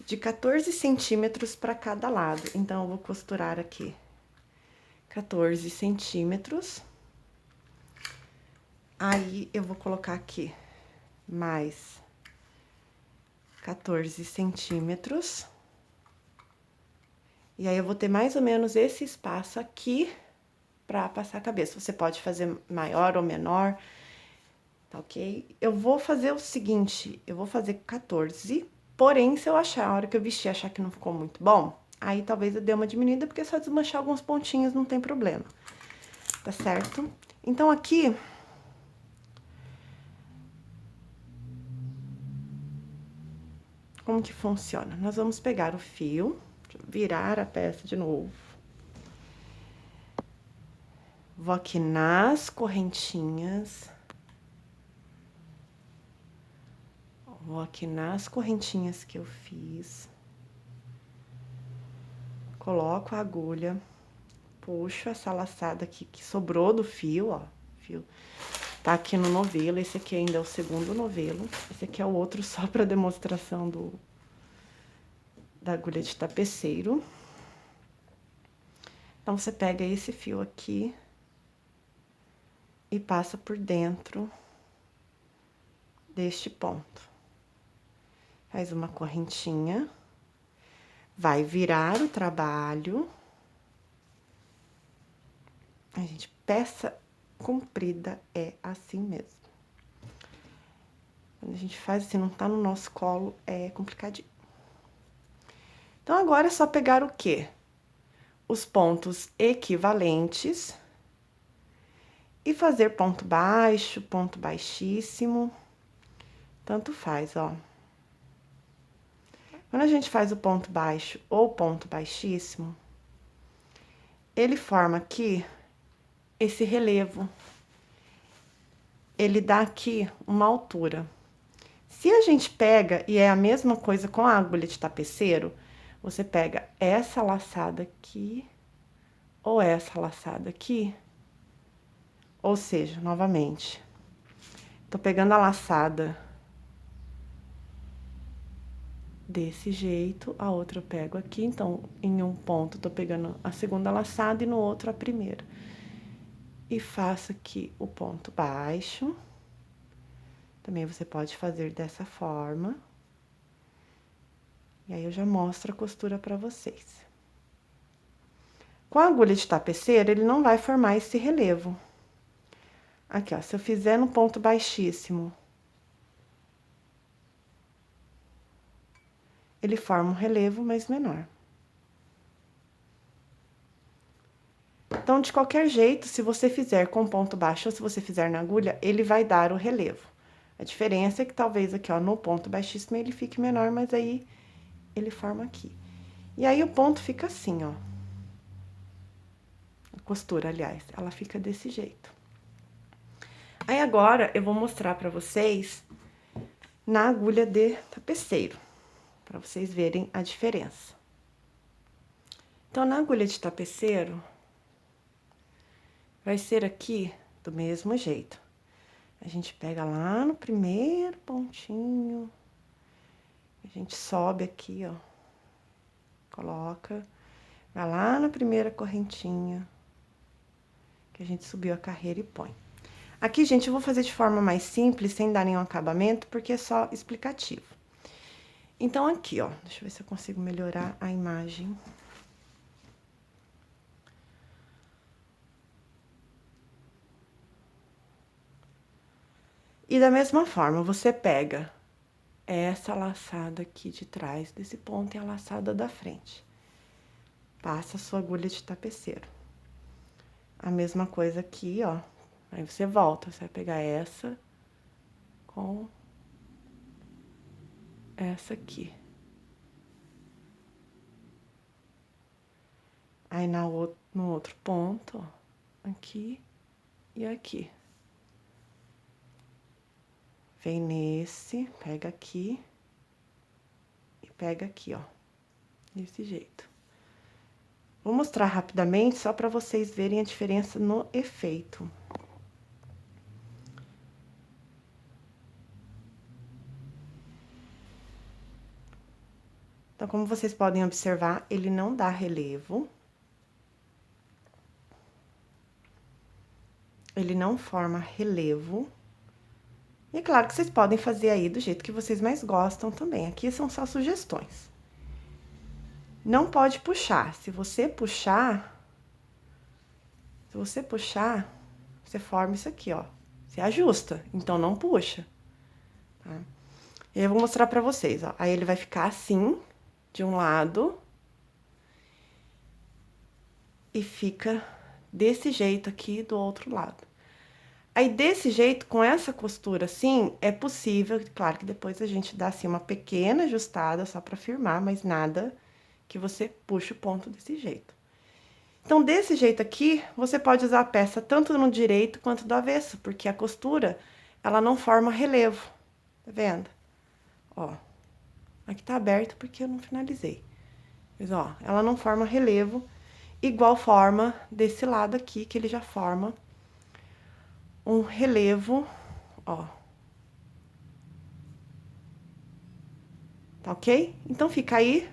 de 14 centímetros para cada lado. Então, eu vou costurar aqui 14 centímetros. Aí, eu vou colocar aqui mais 14 centímetros. E aí, eu vou ter mais ou menos esse espaço aqui pra passar a cabeça. Você pode fazer maior ou menor, tá ok? Eu vou fazer o seguinte, eu vou fazer 14, porém, se eu achar, a hora que eu vestir, achar que não ficou muito bom, aí talvez eu dê uma diminuída, porque é só desmanchar alguns pontinhos, não tem problema, tá certo? Então, aqui... Como que funciona? Nós vamos pegar o fio, virar a peça de novo. Vou aqui nas correntinhas. Vou aqui nas correntinhas que eu fiz. Coloco a agulha. Puxo essa laçada aqui que sobrou do fio, ó. Fio tá aqui no novelo. Esse aqui ainda é o segundo novelo. Esse aqui é o outro só pra demonstração da agulha de tapeceiro. Então, você pega esse fio aqui e passa por dentro deste ponto. Faz uma correntinha. Vai virar o trabalho. A gente, peça comprida é assim mesmo. Quando a gente faz assim, não tá no nosso colo, é complicadinho. Então, agora é só pegar o quê? Os pontos equivalentes e fazer ponto baixo, ponto baixíssimo, tanto faz, ó. Quando a gente faz o ponto baixo ou ponto baixíssimo, ele forma aqui esse relevo. Ele dá aqui uma altura. Se a gente pega, e é a mesma coisa com a agulha de tapeceiro, você pega essa laçada aqui, ou essa laçada aqui, ou seja, novamente, tô pegando a laçada desse jeito, a outra eu pego aqui, então, em um ponto, tô pegando a segunda laçada e no outro a primeira. E faço aqui o ponto baixo. Também você pode fazer dessa forma. E aí, eu já mostro a costura pra vocês. Com a agulha de tapeceiro, ele não vai formar esse relevo. Aqui, ó, se eu fizer no ponto baixíssimo, ele forma um relevo, mas menor. Então, de qualquer jeito, se você fizer com ponto baixo ou se você fizer na agulha, ele vai dar o relevo. A diferença é que talvez aqui, ó, no ponto baixíssimo ele fique menor, mas aí ele forma aqui. E aí, o ponto fica assim, ó. A costura, aliás, ela fica desse jeito. Aí, agora, eu vou mostrar pra vocês na agulha de tapeceiro, pra vocês verem a diferença. Então, na agulha de tapeceiro, vai ser aqui do mesmo jeito. A gente pega lá no primeiro pontinho, a gente sobe aqui, ó, coloca, vai lá na primeira correntinha, que a gente subiu a carreira e põe. Aqui, gente, eu vou fazer de forma mais simples, sem dar nenhum acabamento, porque é só explicativo. Então, aqui, ó, deixa eu ver se eu consigo melhorar a imagem. E da mesma forma, você pega essa laçada aqui de trás desse ponto e a laçada da frente. Passa a sua agulha de tapeceiro. A mesma coisa aqui, ó. Aí você volta, você vai pegar essa com essa aqui. Aí no outro ponto, ó, aqui e aqui. Vem nesse, pega aqui e pega aqui, ó, desse jeito. Vou mostrar rapidamente, só para vocês verem a diferença no efeito. Então, como vocês podem observar, ele não dá relevo. Ele não forma relevo. E é claro que vocês podem fazer aí do jeito que vocês mais gostam também. Aqui são só sugestões. Não pode puxar. Se você puxar, você forma isso aqui, ó. Você ajusta, então não puxa, tá? E eu vou mostrar pra vocês, ó. Aí ele vai ficar assim, de um lado. E fica desse jeito aqui do outro lado. Aí, desse jeito, com essa costura assim, é possível, claro que depois a gente dá assim uma pequena ajustada só pra firmar, mas nada que você puxe o ponto desse jeito. Então, desse jeito aqui, você pode usar a peça tanto no direito quanto do avesso, porque a costura, ela não forma relevo, tá vendo? Ó, aqui tá aberto porque eu não finalizei. Mas, ó, ela não forma relevo, igual forma desse lado aqui, que ele já forma um relevo, ó. Tá ok? Então, fica aí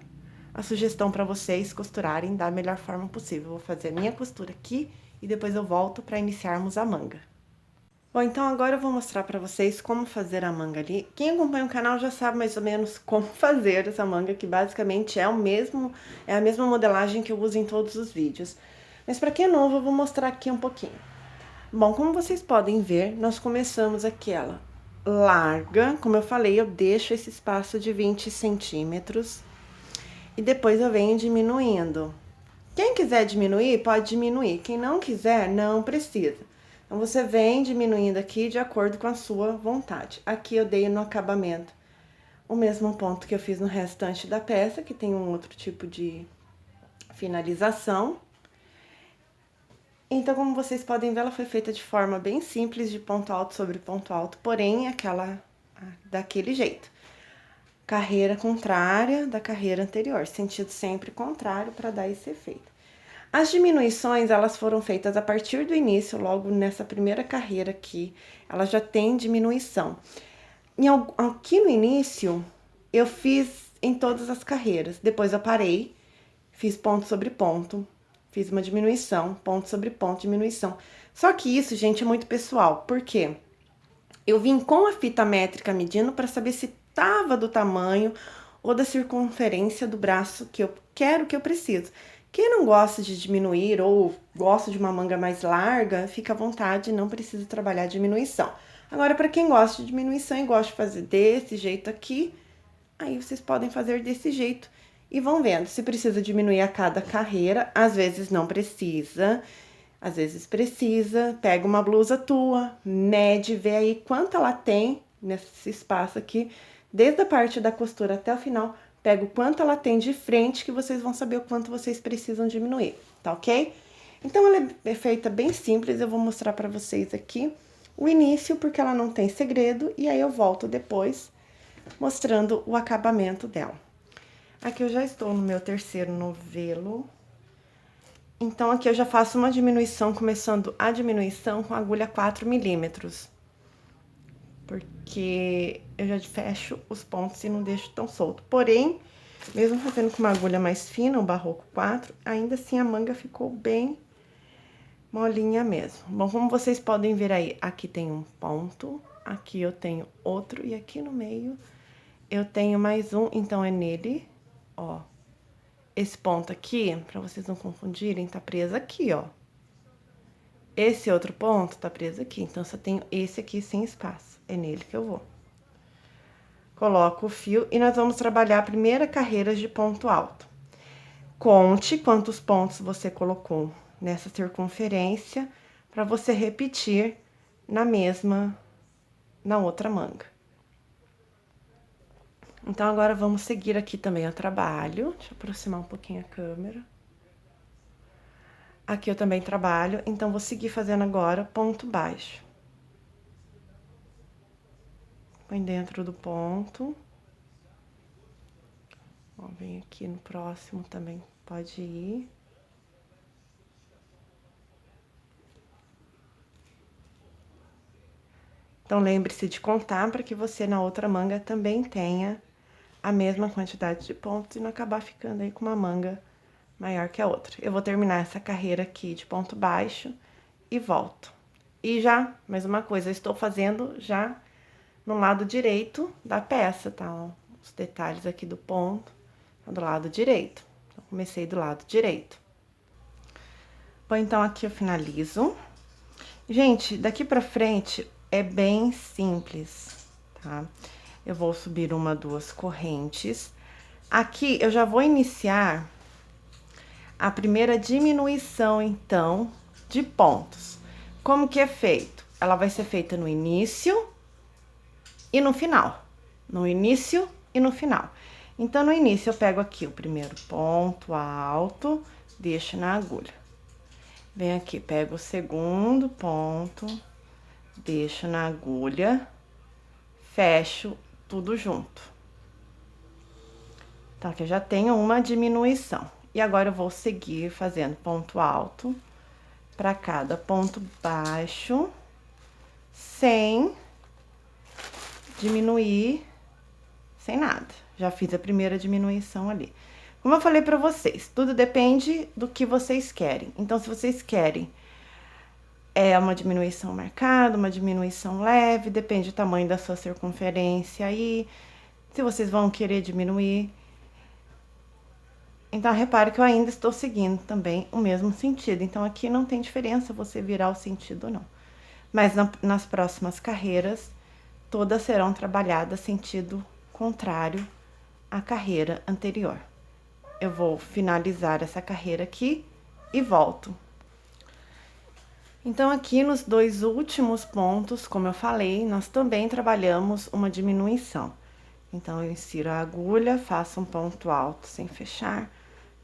a sugestão para vocês costurarem da melhor forma possível. Vou fazer a minha costura aqui e depois eu volto para iniciarmos a manga. Bom, então agora eu vou mostrar para vocês como fazer a manga ali. Quem acompanha o canal já sabe mais ou menos como fazer essa manga, que basicamente é a mesma modelagem que eu uso em todos os vídeos. Mas para quem é novo, eu vou mostrar aqui um pouquinho. Bom, como vocês podem ver, nós começamos aqui ela larga, como eu falei, eu deixo esse espaço de 20 centímetros e depois eu venho diminuindo. Quem quiser diminuir, pode diminuir. Quem não quiser, não precisa. Então, você vem diminuindo aqui de acordo com a sua vontade. Aqui eu dei no acabamento o mesmo ponto que eu fiz no restante da peça, que tem um outro tipo de finalização. Então, como vocês podem ver, ela foi feita de forma bem simples, de ponto alto sobre ponto alto, porém, daquele jeito. Carreira contrária da carreira anterior, sentido sempre contrário para dar esse efeito. As diminuições, elas foram feitas a partir do início, logo nessa primeira carreira aqui, ela já tem diminuição. Aqui no início, eu fiz em todas as carreiras, depois eu parei, fiz ponto sobre ponto, fiz uma diminuição, ponto sobre ponto, diminuição. Só que isso, gente, é muito pessoal, por quê? Eu vim com a fita métrica medindo para saber se tava do tamanho ou da circunferência do braço que eu quero, que eu preciso. Quem não gosta de diminuir ou gosta de uma manga mais larga, fica à vontade, não precisa trabalhar diminuição. Agora, para quem gosta de diminuição e gosta de fazer desse jeito aqui, aí vocês podem fazer desse jeito e vão vendo. Se precisa diminuir a cada carreira, às vezes não precisa, às vezes precisa. Pega uma blusa tua, mede, vê aí quanto ela tem nesse espaço aqui, desde a parte da costura até o final. Pega o quanto ela tem de frente, que vocês vão saber o quanto vocês precisam diminuir, tá ok? Então, ela é feita bem simples, eu vou mostrar pra vocês aqui o início, porque ela não tem segredo, e aí eu volto depois mostrando o acabamento dela. Aqui eu já estou no meu terceiro novelo. Então, aqui eu já faço uma diminuição, começando a diminuição com a agulha 4 milímetros. Porque eu já fecho os pontos e não deixo tão solto. Porém, mesmo fazendo com uma agulha mais fina, o barroco 4, ainda assim a manga ficou bem molinha mesmo. Bom, como vocês podem ver aí, aqui tem um ponto, aqui eu tenho outro e aqui no meio eu tenho mais um, então é nele, ó. Esse ponto aqui, pra vocês não confundirem, tá preso aqui, ó. Esse outro ponto tá preso aqui, então só tenho esse aqui sem espaço. É nele que eu vou. Coloco o fio e nós vamos trabalhar a primeira carreira de ponto alto. Conte quantos pontos você colocou nessa circunferência para você repetir na outra manga. Então, agora vamos seguir aqui também o trabalho. Deixa eu aproximar um pouquinho a câmera. Aqui eu também trabalho, então vou seguir fazendo agora ponto baixo. Põe dentro do ponto. Ó, vem aqui no próximo também, pode ir. Então, lembre-se de contar para que você na outra manga também tenha a mesma quantidade de pontos e não acabar ficando aí com uma manga maior que a outra. Eu vou terminar essa carreira aqui de ponto baixo e volto. E já, mais uma coisa, eu estou fazendo já no lado direito da peça, tá? Ó, os detalhes aqui do ponto, tá do lado direito. Então, comecei do lado direito. Bom, então, aqui eu finalizo. Gente, daqui pra frente é bem simples, tá? Eu vou subir uma, duas correntes. Aqui, eu já vou iniciar a primeira diminuição, então, de pontos. Como que é feito? Ela vai ser feita no início e no final. No início e no final. Então, no início, eu pego aqui o primeiro ponto alto, deixo na agulha. Venho aqui, pego o segundo ponto, deixo na agulha, fecho tudo junto. Então, aqui eu já tenho uma diminuição. E agora eu vou seguir fazendo ponto alto para cada ponto baixo, sem diminuir, sem nada. Já fiz a primeira diminuição ali. Como eu falei pra vocês, tudo depende do que vocês querem. Então, se vocês querem uma diminuição marcada, uma diminuição leve, depende do tamanho da sua circunferência aí, se vocês vão querer diminuir. Então, repare que eu ainda estou seguindo também o mesmo sentido. Então, aqui não tem diferença você virar o sentido ou não. Mas nas próximas carreiras, todas serão trabalhadas sentido contrário à carreira anterior. Eu vou finalizar essa carreira aqui e volto. Então, aqui nos dois últimos pontos, como eu falei, nós também trabalhamos uma diminuição. Então, eu insiro a agulha, faço um ponto alto sem fechar.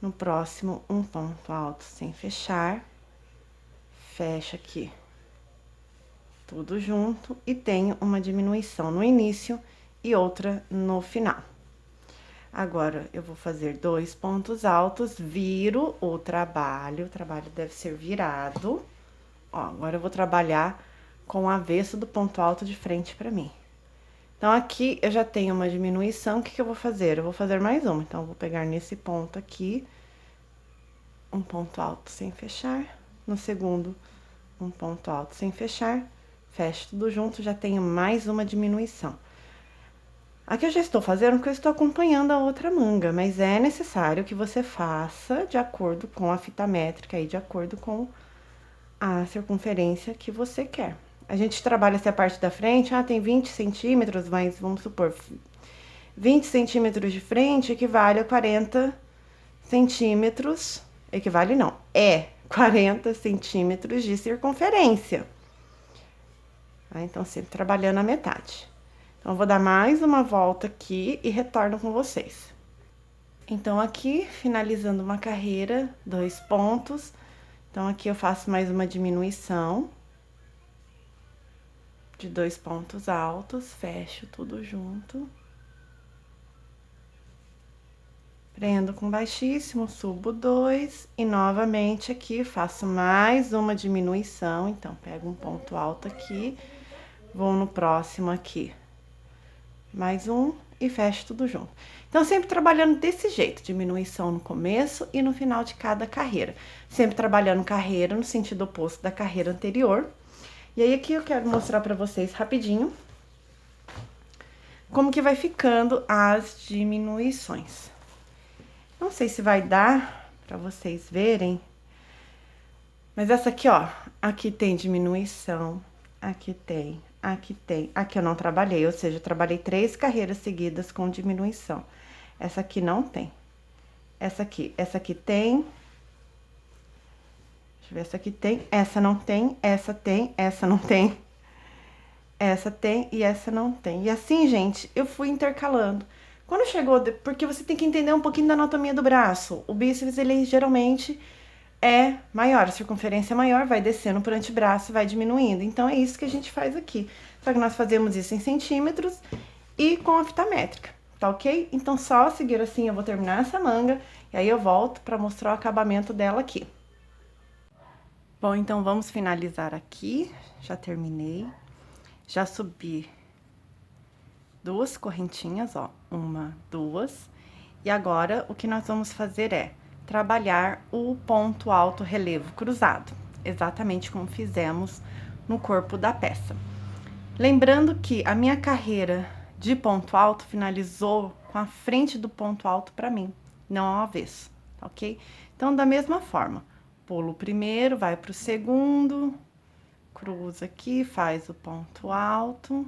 No próximo, um ponto alto sem fechar. Fecho aqui tudo junto e tenho uma diminuição no início e outra no final. Agora, eu vou fazer 2 pontos altos, viro o trabalho deve ser virado. Ó, agora eu vou trabalhar com o avesso do ponto alto de frente pra mim. Então, aqui eu já tenho uma diminuição, o que que eu vou fazer? Eu vou fazer mais uma, então, eu vou pegar nesse ponto aqui, um ponto alto sem fechar, no segundo, um ponto alto sem fechar, fecho tudo junto, já tenho mais uma diminuição. Aqui eu já estou fazendo porque eu estou acompanhando a outra manga, mas é necessário que você faça de acordo com a fita métrica e de acordo com a circunferência que você quer. A gente trabalha essa parte da frente, tem 20 centímetros, mas vamos supor, 20 centímetros de frente equivale a 40 centímetros, equivale não, é 40 centímetros de circunferência. Então, sempre trabalhando a metade. Então, eu vou dar mais uma volta aqui e retorno com vocês. Então, aqui, finalizando uma carreira, 2 pontos. Então, aqui eu faço mais uma diminuição de 2 pontos altos, fecho tudo junto. Prendo com baixíssimo, subo 2 e novamente aqui faço mais uma diminuição. Então, pego um ponto alto aqui, vou no próximo aqui, mais um e fecho tudo junto. Então, sempre trabalhando desse jeito, diminuição no começo e no final de cada carreira. Sempre trabalhando carreira no sentido oposto da carreira anterior. E aí, aqui eu quero mostrar pra vocês rapidinho como que vai ficando as diminuições. Não sei se vai dar pra vocês verem, mas essa aqui, ó, aqui tem diminuição, aqui tem, aqui tem, aqui eu não trabalhei, ou seja, eu trabalhei 3 carreiras seguidas com diminuição. Essa aqui não tem. Essa aqui tem. Deixa eu ver, essa aqui tem, essa não tem, essa tem, essa não tem. Essa tem e essa não tem. E assim, gente, eu fui intercalando. Quando chegou, porque você tem que entender um pouquinho da anatomia do braço. O bíceps, ele geralmente é maior, a circunferência é maior, vai descendo pro antebraço, vai diminuindo. Então, é isso que a gente faz aqui. Só que nós fazemos isso em centímetros e com a fita métrica, tá ok? Então, só seguir assim, eu vou terminar essa manga e aí eu volto pra mostrar o acabamento dela aqui. Bom, então, vamos finalizar aqui. Já terminei. Já subi 2 correntinhas, ó, 1, 2. E agora, o que nós vamos fazer é trabalhar o ponto alto relevo cruzado, exatamente como fizemos no corpo da peça. Lembrando que a minha carreira de ponto alto finalizou com a frente do ponto alto pra mim, não ao avesso, tá ok? Então, da mesma forma, pulo o primeiro, vai pro segundo, cruza aqui, faz o ponto alto,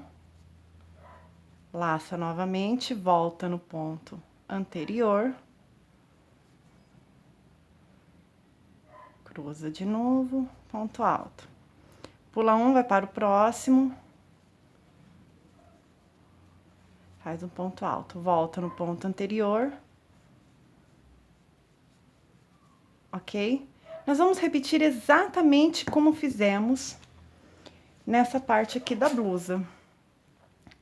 laça novamente, volta no ponto anterior, cruza de novo, ponto alto. Pula um, vai para o próximo, faz um ponto alto, volta no ponto anterior, ok? Nós vamos repetir exatamente como fizemos nessa parte aqui da blusa.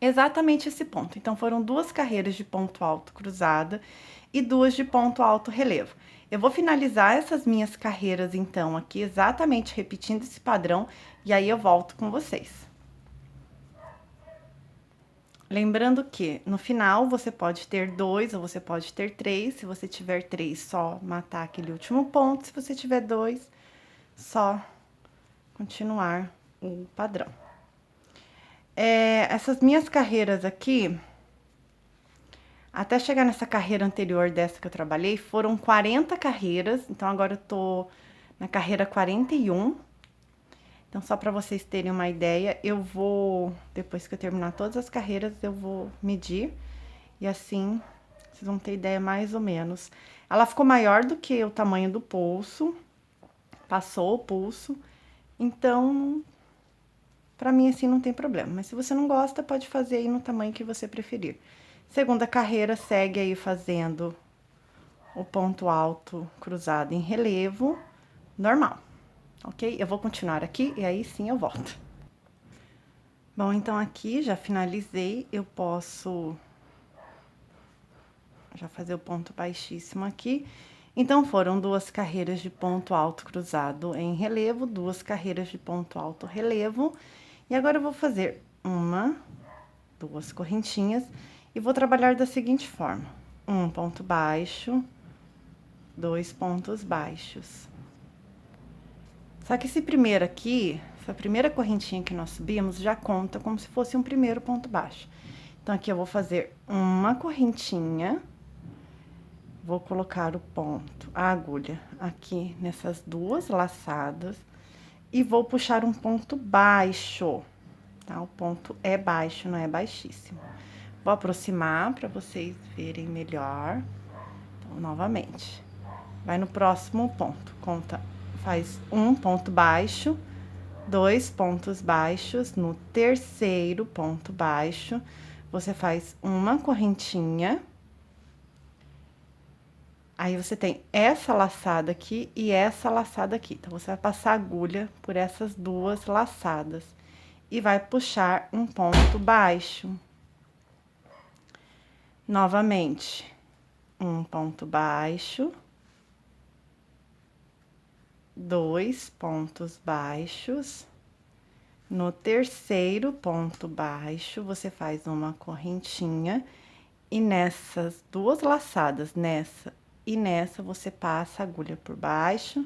Exatamente esse ponto. Então, foram 2 carreiras de ponto alto cruzada e 2 de ponto alto relevo. Eu vou finalizar essas minhas carreiras, então, aqui, exatamente repetindo esse padrão, e aí eu volto com vocês. Lembrando que, no final, você pode ter 2 ou você pode ter 3. Se você tiver 3, só matar aquele último ponto. Se você tiver 2, só continuar o padrão. Essas minhas carreiras aqui, até chegar nessa carreira anterior dessa que eu trabalhei, foram 40 carreiras. Então, agora eu tô na carreira 41. Então, só para vocês terem uma ideia, eu vou, depois que eu terminar todas as carreiras, eu vou medir. E assim, vocês vão ter ideia mais ou menos. Ela ficou maior do que o tamanho do pulso, passou o pulso. Então, pra mim, assim, não tem problema. Mas se você não gosta, pode fazer aí no tamanho que você preferir. Segunda carreira, segue aí fazendo o ponto alto cruzado em relevo normal, ok? Eu vou continuar aqui e aí sim eu volto. Bom, então aqui já finalizei, eu posso já fazer o ponto baixíssimo aqui. Então, foram 2 carreiras de ponto alto cruzado em relevo, 2 carreiras de ponto alto relevo. E agora eu vou fazer 1, 2 correntinhas e vou trabalhar da seguinte forma: 1 ponto baixo, 2 pontos baixos. Só que esse primeiro aqui, essa primeira correntinha que nós subimos, já conta como se fosse um primeiro ponto baixo. Então, aqui eu vou fazer uma correntinha, vou colocar o ponto, a agulha, aqui nessas 2 laçadas e vou puxar um ponto baixo, tá? O ponto é baixo, não é baixíssimo. Vou aproximar para vocês verem melhor. Então, novamente, vai no próximo ponto, conta, faz 1 ponto baixo, 2 pontos baixos, no terceiro ponto baixo, você faz uma correntinha. Aí, você tem essa laçada aqui e essa laçada aqui. Então, você vai passar a agulha por essas 2 laçadas e vai puxar um ponto baixo. Novamente, um ponto baixo, 2 pontos baixos. No terceiro ponto baixo, você faz uma correntinha e nessas 2 laçadas, nessa e nessa, você passa a agulha por baixo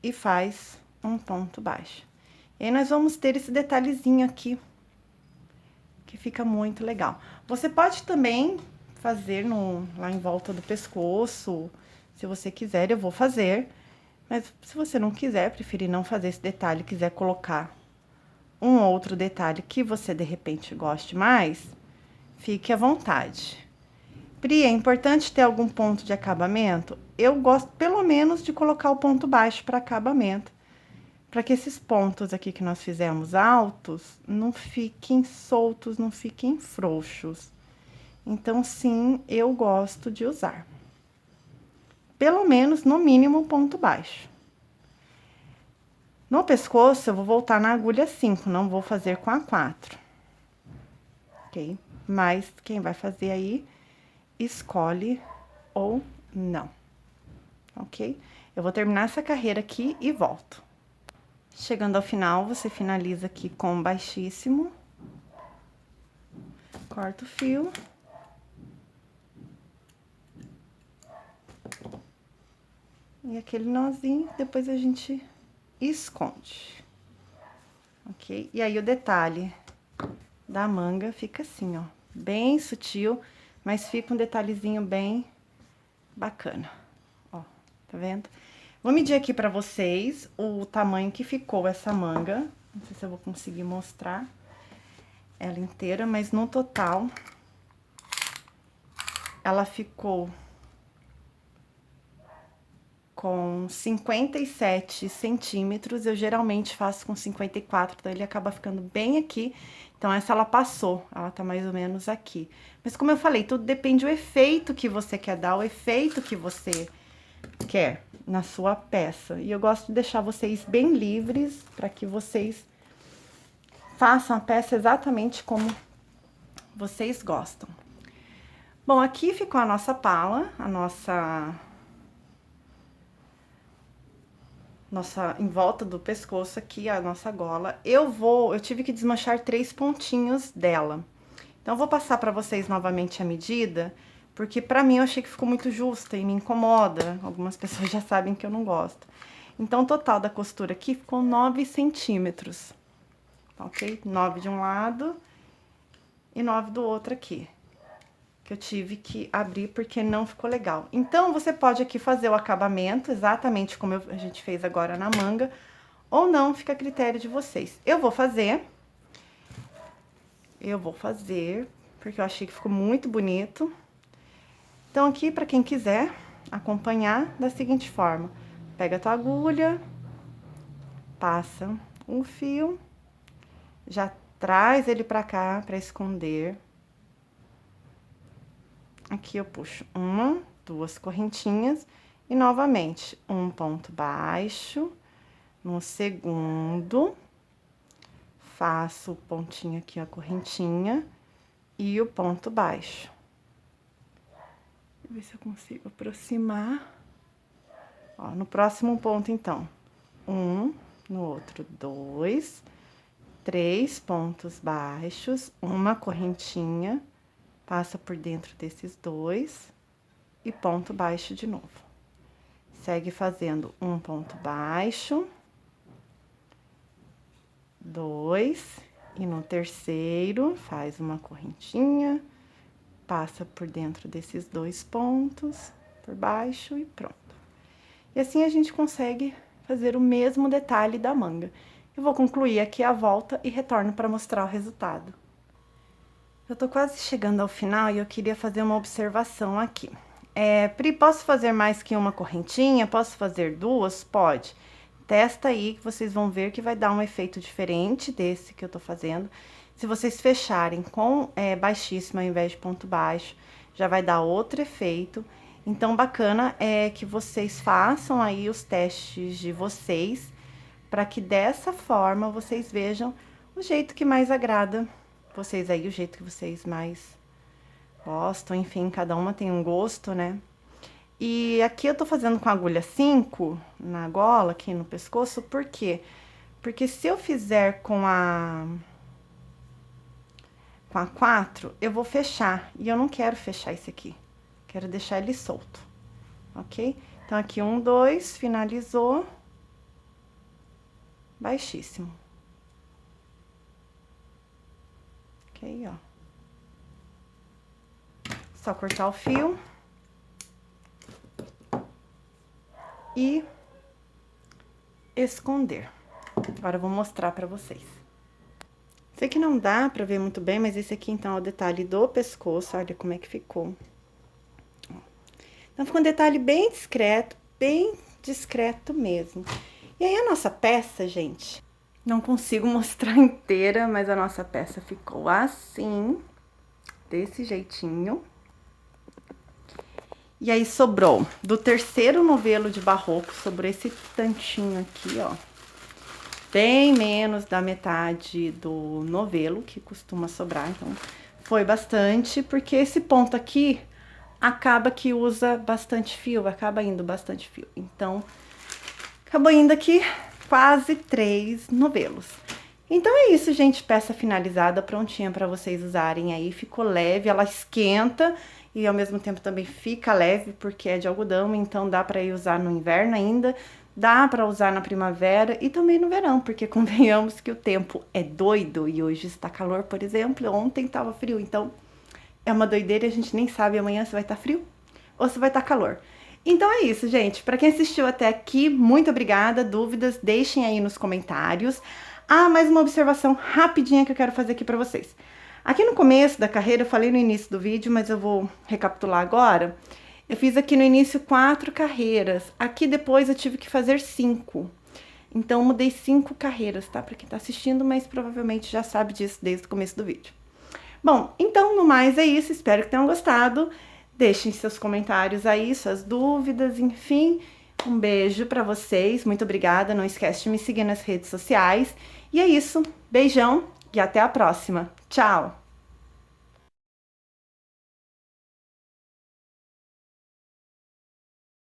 e faz um ponto baixo. E aí, nós vamos ter esse detalhezinho aqui, que fica muito legal. Você pode também fazer lá em volta do pescoço, se você quiser, eu vou fazer. Mas se você não quiser, preferir não fazer esse detalhe, quiser colocar um outro detalhe que você, de repente, goste mais, fique à vontade. Pri, é importante ter algum ponto de acabamento? Eu gosto, pelo menos, de colocar o ponto baixo para acabamento, para que esses pontos aqui que nós fizemos altos não fiquem soltos, não fiquem frouxos. Então, sim, eu gosto de usar. Pelo menos, no mínimo, ponto baixo. No pescoço, eu vou voltar na agulha 5, não vou fazer com a 4. Ok? Mas, quem vai fazer aí, escolhe ou não. Ok? Eu vou terminar essa carreira aqui e volto. Chegando ao final, você finaliza aqui com baixíssimo. Corta o fio. E aquele nozinho, depois a gente esconde. Ok? E aí, o detalhe da manga fica assim, ó. Bem sutil, mas fica um detalhezinho bem bacana. Ó, tá vendo? Vou medir aqui pra vocês o tamanho que ficou essa manga. Não sei se eu vou conseguir mostrar ela inteira, mas no total, ela ficou com 57 centímetros. Eu geralmente faço com 54, então ele acaba ficando bem aqui. Então, essa ela passou, ela tá mais ou menos aqui. Mas como eu falei, tudo depende do efeito que você quer dar, o efeito que você quer. na sua peça. E eu gosto de deixar vocês bem livres para que vocês façam a peça exatamente como vocês gostam. Bom, aqui ficou a nossa pala, a nossa em volta do pescoço aqui, a nossa gola. Eu tive que desmanchar 3 pontinhos dela. Então, eu vou passar pra vocês novamente a medida, porque pra mim eu achei que ficou muito justa e me incomoda. Algumas pessoas já sabem que eu não gosto. Então, o total da costura aqui ficou 9 centímetros. Ok? 9 de um lado e 9 do outro aqui. Que eu tive que abrir porque não ficou legal. Então, você pode aqui fazer o acabamento exatamente como a gente fez agora na manga, ou não, fica a critério de vocês. Eu vou fazer, porque eu achei que ficou muito bonito. Então, aqui, pra quem quiser acompanhar, da seguinte forma. Pega a tua agulha, passa um fio, já traz ele pra cá, pra esconder. Aqui eu puxo 1, 2 correntinhas e novamente um ponto baixo. No segundo, faço o pontinho aqui, a correntinha e o ponto baixo. Deixa eu ver se eu consigo aproximar. Ó, no próximo ponto, então, 1, no outro 2, 3 pontos baixos, uma correntinha. Passa por dentro desses 2 e ponto baixo de novo. Segue fazendo um ponto baixo, 2, e no terceiro faz uma correntinha, passa por dentro desses 2 pontos, por baixo e pronto. E assim a gente consegue fazer o mesmo detalhe da manga. Eu vou concluir aqui a volta e retorno para mostrar o resultado. Eu tô quase chegando ao final e eu queria fazer uma observação aqui. Pri, posso fazer mais que uma correntinha? Posso fazer 2? Pode. Testa aí que vocês vão ver que vai dar um efeito diferente desse que eu tô fazendo. Se vocês fecharem com baixíssimo ao invés de ponto baixo, já vai dar outro efeito. Então, bacana é que vocês façam aí os testes de vocês, para que dessa forma vocês vejam o jeito que mais agrada vocês aí, o jeito que vocês mais gostam, enfim, cada uma tem um gosto, né? E aqui eu tô fazendo com a agulha 5 na gola, aqui no pescoço, por quê? Porque se eu fizer com a 4, eu vou fechar, e eu não quero fechar esse aqui, quero deixar ele solto, ok? Então, aqui 1, 2, finalizou, baixíssimo. Ok, ó. Só cortar o fio. E esconder. Agora eu vou mostrar pra vocês. Sei que não dá pra ver muito bem, mas esse aqui, então, é o detalhe do pescoço. Olha como é que ficou. Então, ficou um detalhe bem discreto mesmo. E aí, a nossa peça, gente... Não consigo mostrar inteira, mas a nossa peça ficou assim, desse jeitinho. E aí, sobrou, do terceiro novelo de barroco, sobrou esse tantinho aqui, ó. Bem menos da metade do novelo, que costuma sobrar, então foi bastante, porque esse ponto aqui acaba que usa bastante fio, acaba indo bastante fio. Então, acabou indo aqui quase 3 novelos. Então é isso, gente, peça finalizada, prontinha para vocês usarem aí. Ficou leve, ela esquenta e ao mesmo tempo também fica leve porque é de algodão, então dá para ir usar no inverno ainda, dá para usar na primavera e também no verão, porque convenhamos que o tempo é doido e hoje está calor, por exemplo, ontem estava frio, então é uma doideira e a gente nem sabe amanhã se vai estar frio ou se vai estar calor. Então é isso, gente. Para quem assistiu até aqui, muito obrigada. Dúvidas, deixem aí nos comentários. Ah, mais uma observação rapidinha que eu quero fazer aqui para vocês. Aqui no começo da carreira, eu falei no início do vídeo, mas eu vou recapitular agora. Eu fiz aqui no início 4 carreiras. Aqui depois eu tive que fazer 5. Então, eu mudei 5 carreiras, tá? Para quem tá assistindo, mas provavelmente já sabe disso desde o começo do vídeo. Bom, então, no mais é isso. Espero que tenham gostado. Deixem seus comentários aí, suas dúvidas, enfim. Um beijo pra vocês, muito obrigada. Não esquece de me seguir nas redes sociais. E é isso, beijão e até a próxima. Tchau!